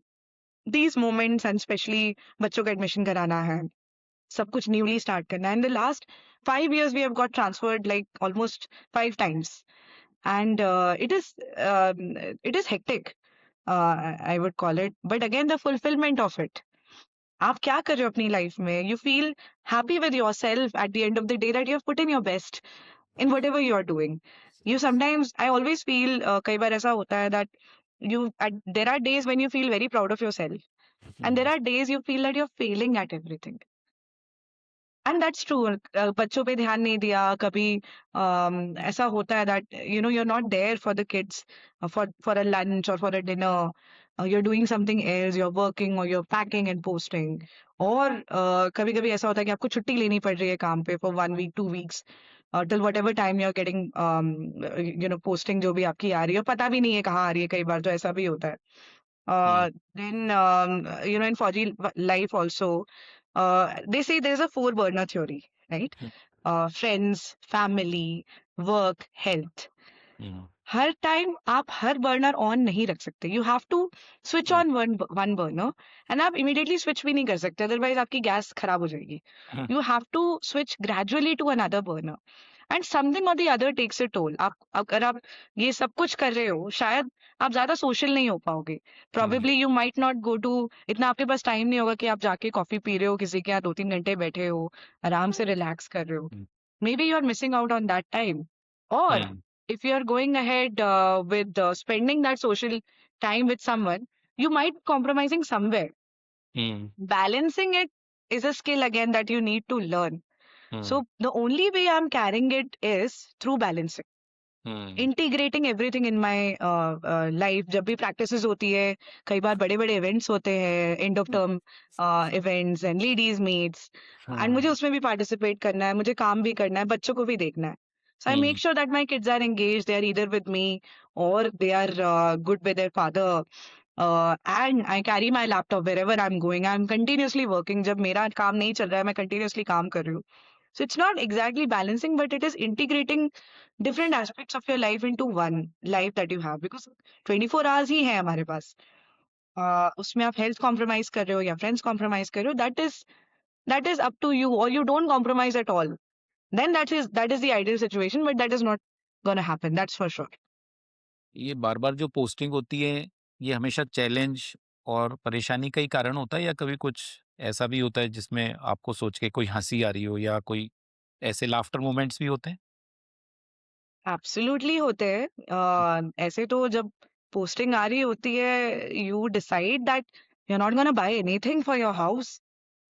These moments, and especially बच्चों का एडमिशन कराना है, सब कुछ न्यूली स्टार्ट करना है. In the last 5 years, we have got transferred like almost 5 times, and it is hectic. I would call it, but again, the fulfillment of it. आप क्या कर रहे हो अपनी लाइफ में, you feel happy with yourself at the end of the day that you have put in your best in whatever you are doing. You sometimes, I always feel, कई बार ऐसा होता है that there are days when you feel very proud of yourself, and there are days you feel that you are failing at everything. And that's true. बच्चों पे ध्यान नहीं दिया कभी. ऐसा होता है that you know you are not there for the kids, for a lunch और for a dinner. You're doing something else, you're working or you're packing and posting. और कभी कभी ऐसा होता है कि आपको छुट्टी लेनी पड़ रही है काम पे for 1 week 2 weeks, till whatever time you're getting posting जो भी आपकी आ रही है, पता भी नहीं है कहाँ आ रही है, कई बार तो ऐसा भी होता है. Hmm, Then, in Fauji life also, they say there's a four burner theory, right? hmm, Friends, family, work, health. hmm, हर टाइम आप हर बर्नर ऑन नहीं रख सकते. You have to switch hmm, on one burner, and आप immediately switch भी नहीं कर सकते, अदरवाइज आपकी गैस खराब हो जाएगी. hmm, you have to switch gradually to another burner, and something और the other takes a toll. आप अगर आप ये सब कुछ कर रहे हो, शायद आप ज्यादा सोशल नहीं हो पाओगे. hmm, probably you might not go to, इतना आपके पास टाइम नहीं होगा कि आप जाके कॉफी पी रहे हो किसी के यहाँ 2-3 घंटे बैठे हो, आराम से रिलैक्स कर रहे हो. hmm, Maybe you are missing out on that time. Or hmm, if you are going ahead with spending that social time with someone, you might be compromising somewhere. hmm, Balancing it is a skill again that you need to learn. hmm, So the only way I'm carrying it is through balancing. hmm, integrating everything in my life. जब भी practices होती है, कई बार बड़े बड़े events होते हैं, end of term events and ladies meets, and मुझे hmm, उसमें भी पार्टिसिपेट करना है, मुझे काम भी करना है, बच्चों को भी देखना है. So I hmm, make sure that my kids are engaged, they are either with me or they are good with their father. And I carry my laptop wherever I'm going. I'm continuously working. जब मेरा काम नहीं चल रहा है, मैं continuously काम कर रही हूँ. So it's not exactly balancing, but it is integrating different aspects of your life into one life that you have, because 24 hours ही है हमारे पास. उसमें आप हेल्थ कॉम्प्रोमाइज कर रहे हो या फ्रेंड्स कॉम्प्रोमाइज कर रहे हो, that is up to you, or you don't compromise at all, then that is the ideal situation, but that is not gonna happen, that's for sure. ये बार-बार जो पोस्टिंग होती है, ये हमेशा चैलेंज और परेशानी का ही कारण होता है या कभी कुछ ऐसा भी होता है जिसमें आपको सोच के कोई हँसी आ रही हो या कोई ऐसे लाफ्टर मोमेंट्स भी होते हैं? एब्सोल्युटली होते हैं. ऐसे तो जब पोस्टिंग आ रही होती है, you decide that you are not gonna buy anything for your house.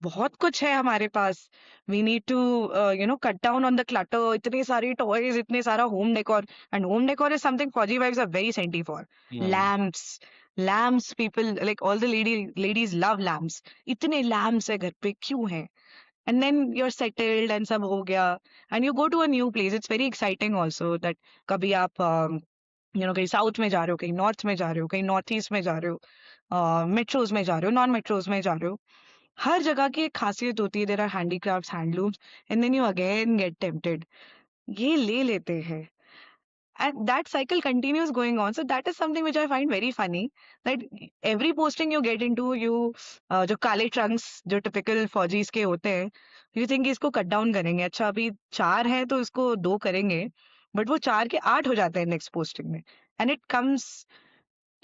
बहुत कुछ है हमारे पास। We need to cut down on the clutter, इतने सारे टॉयज, इतने सारा home decor, and home decor is something फौजी wives are very senti for. Yeah. Lamps, people like all the ladies love lamps. इतने लैम्प्स है घर पे, क्यों है? And then you are settled and सब हो गया, and you go to a new place, it's very exciting also that कभी आप कहीं साउथ में जा रहे हो, कहीं नॉर्थ में जा रहे हो, कहीं नॉर्थ ईस्ट में जा रहे हो, मेट्रोज में जा रहे हो, नॉन मेट्रोज में जा रहे हो। हर जगह की एक खासियत होती है, there are handicrafts, handlooms, and then you again get tempted, ये ले लेते हैं, and that cycle continues going on. So that is something which I find very funny, that every posting you get into, you जो काले Trunks जो typical फौजीज के होते हैं, यू थिंक इसको कट डाउन करेंगे, अच्छा अभी 4 है तो इसको 2 करेंगे, बट वो 4 के 8 हो जाते हैं नेक्स्ट पोस्टिंग में, and it comes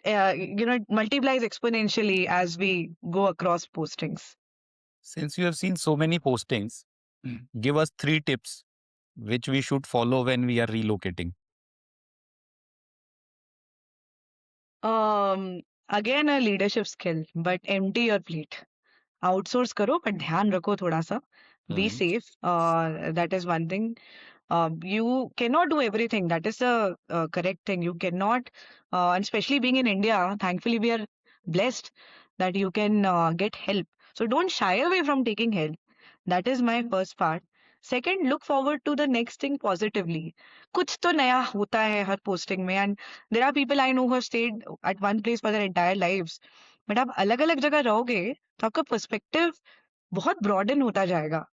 it multiplies exponentially as we go across postings. Since you have seen so many postings, give us 3 tips which we should follow when we are relocating. Again a leadership skill, but empty your plate. Outsource करो but ध्यान रखो थोड़ा सा, be Hmm. Safe, that is one thing. You cannot do everything, that is the correct thing. You cannot, and especially being in India, thankfully we are blessed that you can get help, so don't shy away from taking help. That is my first part. Second, look forward to the next thing positively. कुछ तो नया होता है हर posting में, and there are people I know who have stayed at one place for their entire lives. But आप अलग अलग जगह रहोगे तो आपका पर्सपेक्टिव बहुत ब्रॉडन होता जाएगा.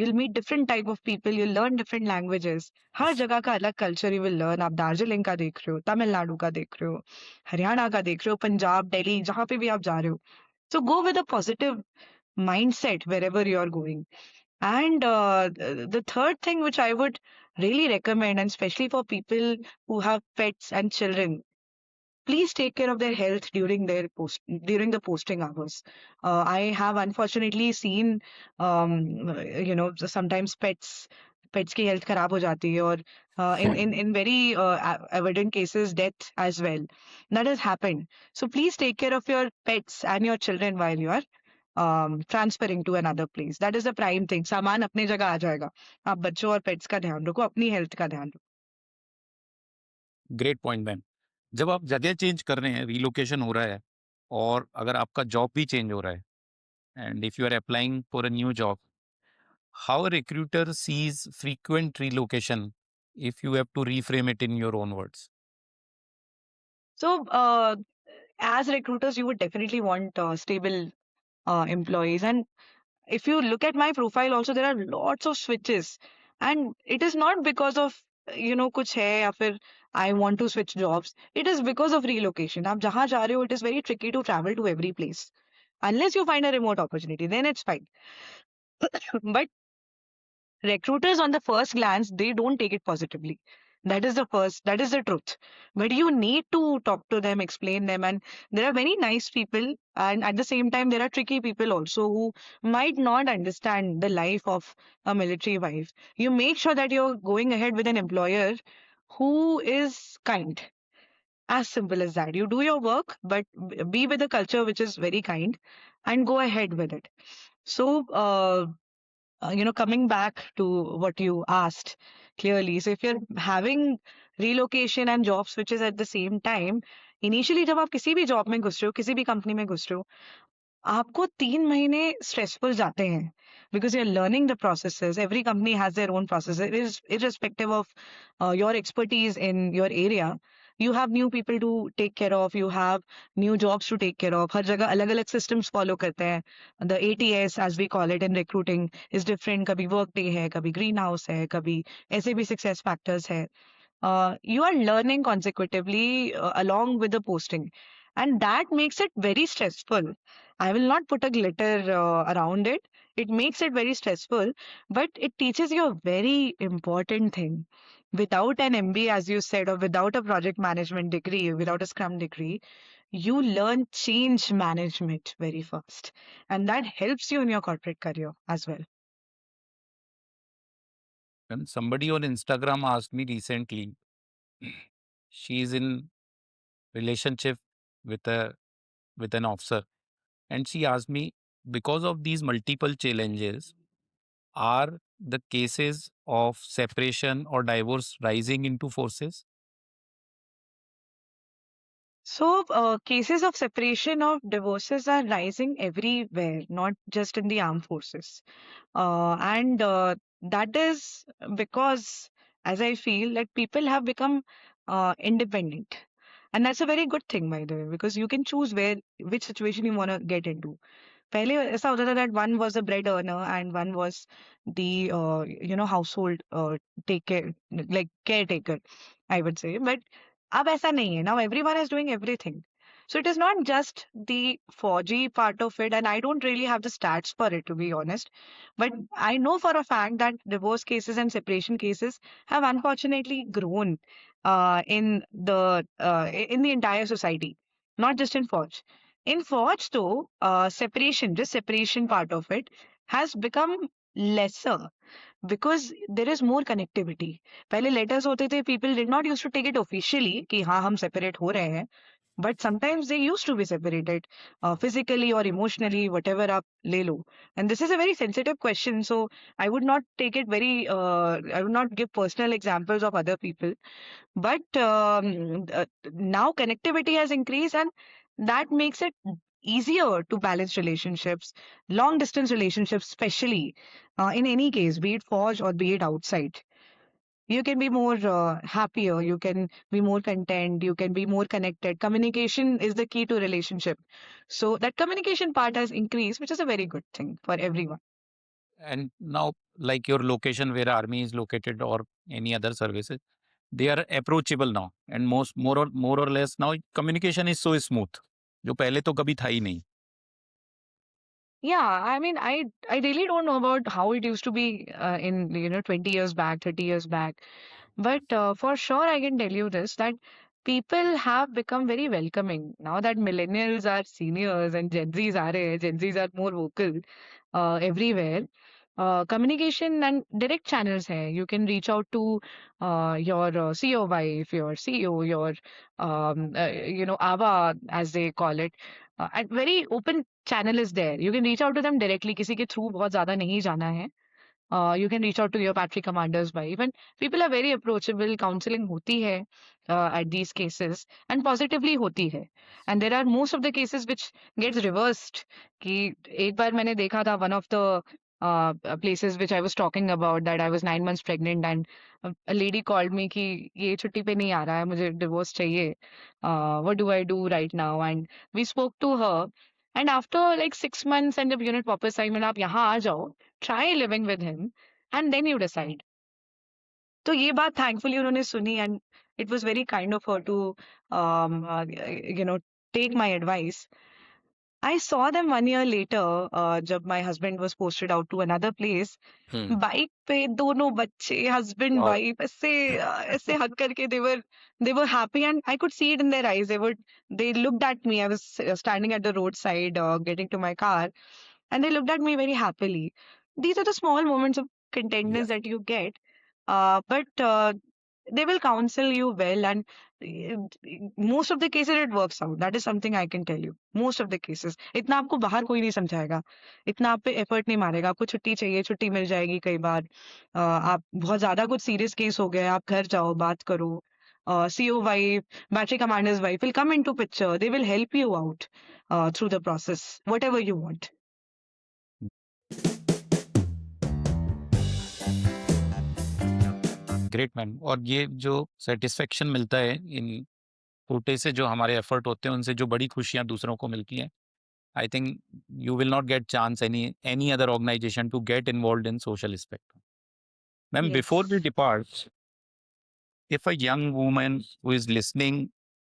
You'll meet different type of people, you'll learn different languages. हर जगह का अलग कल्चर you will learn. आप दार्जिलिंग का देख रहे हो, तमिलनाडु का देख रहे हो, हरियाणा का देख रहे हो, पंजाब, दिल्ली, जहाँ पे भी आप जा रहे हो. So go with a positive mindset wherever you are going. And the third thing which I would really recommend, and especially for people who have pets and children, please take care of their health during the posting hours. I have unfortunately seen, sometimes pets की health खराब हो जाती है, और in very evident cases death as well. That has happened. So please take care of your pets and your children while you are transferring to another place. That is the prime thing. सामान अपनी जगह आ जाएगा. आप बच्चों और pets का ध्यान रखो, अपनी हेल्थ का ध्यान रखो. Great point ma'am. जब आप जगह चेंज कर रहे हैं, रिलोकेशन हो रहा है, और अगर आपका जॉब भी चेंज हो रहा है, and if you are applying for a new job, how a recruiter sees frequent relocation if you have to reframe it in your own words? So, as recruiters, you would definitely want stable employees. And if you look at my profile, also there are lots of switches, and it is not because of कुछ है या फिर I want to switch jobs. It is because of relocation. आप जहाँ जा रहे हो, it is very tricky to travel to every place. Unless you find a remote opportunity, then it's fine. But recruiters on the first glance, they don't take it positively. That is the truth. But you need to talk to them, explain them, and there are very nice people, and at the same time there are tricky people also who might not understand the life of a military wife. You make sure that you're going ahead with an employer who is kind. As simple as that. You do your work, but be with a culture which is very kind, and go ahead with it. So, coming back to what you asked clearly, so if you're having relocation and job switches at the same time, initially जब आप किसी भी job में घुस रहे हो, किसी भी कंपनी में घुस रहे हो, आपको 3 महीने स्ट्रेसफुल जाते हैं, because you're learning the processes. Every company has their own processes. It is irrespective of your expertise in your area. You have new people to take care of. You have new jobs to take care of. हर जगह अलग-अलग systems follow करते हैं. The ATS, as we call it in recruiting, is different. कभी Workday है, कभी Greenhouse है, कभी ऐसे भी success factors है. You are learning consecutively along with the posting, and that makes it very stressful. I will not put a glitter around it. It makes it very stressful, but it teaches you a very important thing. Without an MBA, as you said, or without a project management degree, without a Scrum degree, you learn change management very fast, and that helps you in your corporate career as well. And somebody on Instagram asked me recently, she is in relationship with a with an officer, and she asked me, because of these multiple challenges, are the cases of separation or divorce rising into forces? So, cases of separation of divorces are rising everywhere, not just in the armed forces. And that is because, as I feel, that people have become independent. And that's a very good thing, by the way, because you can choose which situation you want to get into. पहले ऐसा होता था that one was a bread earner and one was the household take care like caretaker, I would say. But अब ऐसा नहीं है. Now everyone is doing everything. So it is not just the 4G part of it, and I don't really have the stats for it, to be honest. But I know for a fact that divorce cases and separation cases have unfortunately grown in the entire society, not just in Forge. In Forge, though, just separation part of it has become lesser because there is more connectivity. पहले letters होते थे, people did not used to take it officially कि हाँ हम separate हो रहे हैं. But sometimes they used to be separated physically or emotionally, whatever आप ले लो. And this is a very sensitive question, so I would not take it I would not give personal examples of other people. But now connectivity has increased, and that makes it easier to balance relationships, long distance relationships, especially in any case, be it forged or be it outside. You can be more happier, you can be more content, you can be more connected. Communication is the key to relationship. So that communication part has increased, which is a very good thing for everyone. And now, like your location where army is located or any other services, they are approachable now, and more or less now communication is so smooth, जो पहले तो कभी था ही नहीं. Yeah, I mean, I really don't know about how it used to be in 20 years back, 30 years back. But for sure, I can tell you this that people have become very welcoming now that millennials are seniors and Gen Zs are Gen Zs are more vocal everywhere. Communication and direct channels hai. You can reach out to your CEO wife, your CEO, your AVA as they call it. And very open channel is there. You can reach out to them directly. किसी के through बहुत ज़्यादा नहीं जाना है. You can reach out to your battery commander's wife, and people are very approachable. Counseling होती है at these cases, and positively होती है. And there are most of the cases which gets reversed. कि एक बार मैंने देखा था one of the places which I was talking about, that I was 9 months pregnant, and a lady called me कि ये छुट्टी पे नहीं आ रहा है, मुझे divorce चाहिए. What do I do right now? And we spoke to her. And after like 6 months and the unit वापस आई, मैंने आप यहाँ आ जाओ, try living with him, and then you decide. तो ये बात thankfully उन्होंने सुनी, and it was very kind of her to um, uh, you know take my advice. I saw them 1 year later, जब my husband was posted out to another place. Hmm. Bike पे दोनों बच्चे, husband Wow. Wife, ऐसे हग करके they were happy, and I could see it in their eyes. They looked at me. I was standing at the roadside, getting to my car, and they looked at me very happily. These are the small moments of Yeah. contentness that you get, but they will counsel you well, and most of the cases it works out. That is something I can tell you. Most of the cases, इतना आपको बाहर कोई नहीं समझाएगा, इतना आप पे effort नहीं मारेगा. आपको छुट्टी चाहिए, छुट्टी मिल जाएगी. कई बार आप बहुत ज्यादा कुछ सीरियस केस हो गया, आप घर जाओ, बात करो. CEO wife, battery commander's wife will come into picture. They will help you out through the process, whatever you want. Great man. और ये जो सेटिस्फेक्शन मिलता है इन छोटे से जो हमारे एफर्ट होते हैं, उनसे जो बड़ी खुशियां दूसरों को मिलती हैं, I think you will not get chance any other organisation to get involve in social spectrum. Ma'am, before we Yes. Depart, if a young woman who is listening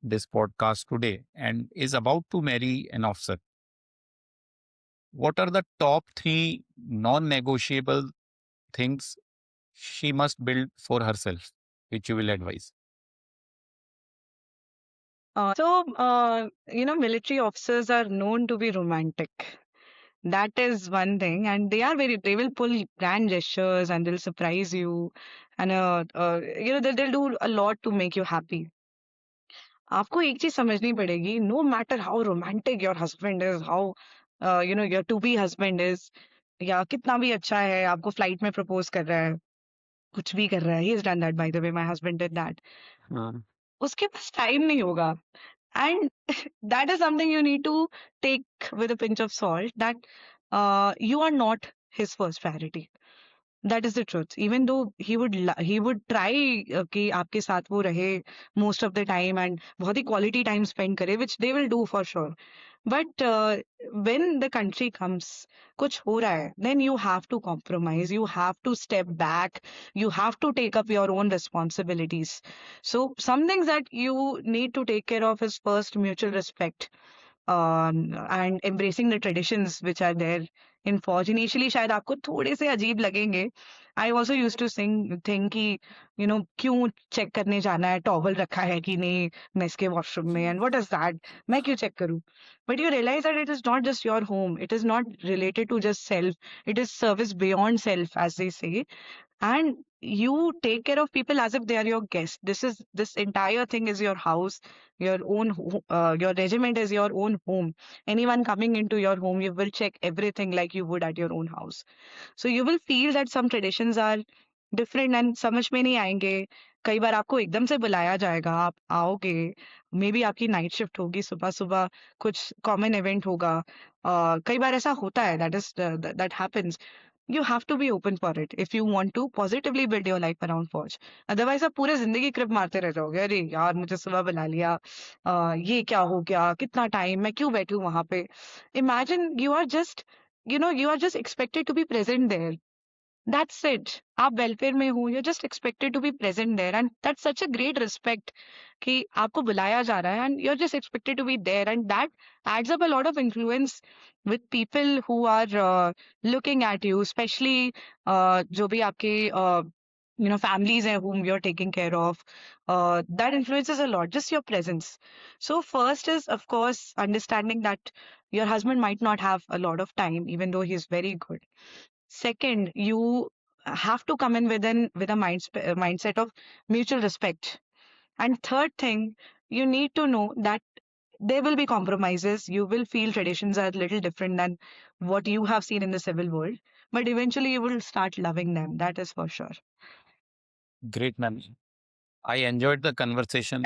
this podcast today and is about to marry an officer, what are the top 3 non-negotiable things she must build for herself, which you will advise? Military officers are known to be romantic. That is one thing, and they will pull grand gestures and they'll surprise you, and they'll do a lot to make you happy. आपको एक चीज समझनी पड़ेगी, no matter how romantic your husband is, how your to be husband is, या कितना भी अच्छा है, आपको फ्लाइट में प्रपोज कर रहा है, कुछ भी कर रहा है, he is done that, by the way my husband did that, हाँ, उसके पास टाइम नहीं होगा. And that is something you need to take with a pinch of salt, that you are not his first priority. That is the truth. Even though he would try कि आपके साथ वो रहे most of the time and बहुत ही quality time spend करे, which they will do for sure. But when the country comes, कुछ हो रहा है, then you have to compromise. You have to step back. You have to take up your own responsibilities. So some things that you need to take care of is first mutual respect, and embracing the traditions which are there in फौज. Initially शायद आपको थोड़े से अजीब लगेंगे. I also use to think कि क्यों check करने जाना है, टॉवल रखा है कि नहीं मेस के वॉशरूम में, एंड व्हाट इज दैट, मैं क्यों चेक करूं. But you realize that it is not just your home, it is not related to just self, it is service beyond self, as they say. And you take care of people as if they are your guest. This entire thing is your house, your own your regiment is your own home. Anyone coming into your home, you will check everything like you would at your own house. So you will feel that some traditions are different and समझ में नहीं आएंगे. कई बार आपको एकदम से बुलाया जाएगा, आप आओगे, मे बी आपकी नाइट शिफ्ट होगी, सुबह सुबह कुछ कॉमन इवेंट होगा. कई बार ऐसा होता है, that happens. You have to be open for it if you want to positively build your life around फौज. अदरवाइज आप पूरे जिंदगी क्रिप मारते रह जाओगे, अरे यार मुझे सुबह बुला लिया, ये क्या हो गया, कितना टाइम, मैं क्यों बैठूं वहां पे. Imagine you are just expected to be present there. That's it. आप वेलफेयर में हो, you're just expected to be present there, and that's such a great respect कि आपको बुलाया जा रहा है and you're just expected to be there, and that adds up a lot of influence with people who are looking at you, especially जो भी आपके families हैं whom you're taking care of. That influences a lot, just your presence. So first is, of course, understanding that your husband might not have a lot of time, even though he's very good. Second, you have to come in with a mindset of mutual respect. And third thing, you need to know that there will be compromises. You will feel traditions are a little different than what you have seen in the civil world, but eventually you will start loving them. That is for sure. great, ma'am. I enjoyed the conversation,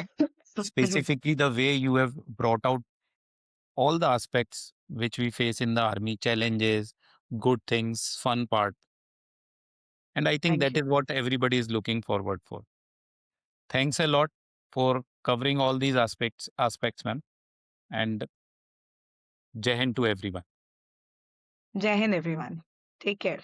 specifically the way you have brought out all the aspects which we face in the army, challenges, good things, fun part. And I think Thank that you. is what everybody is looking forward for. Thanks a lot for covering all these aspects, ma'am. And Jai Hind to everyone. Jai Hind, everyone. Take care.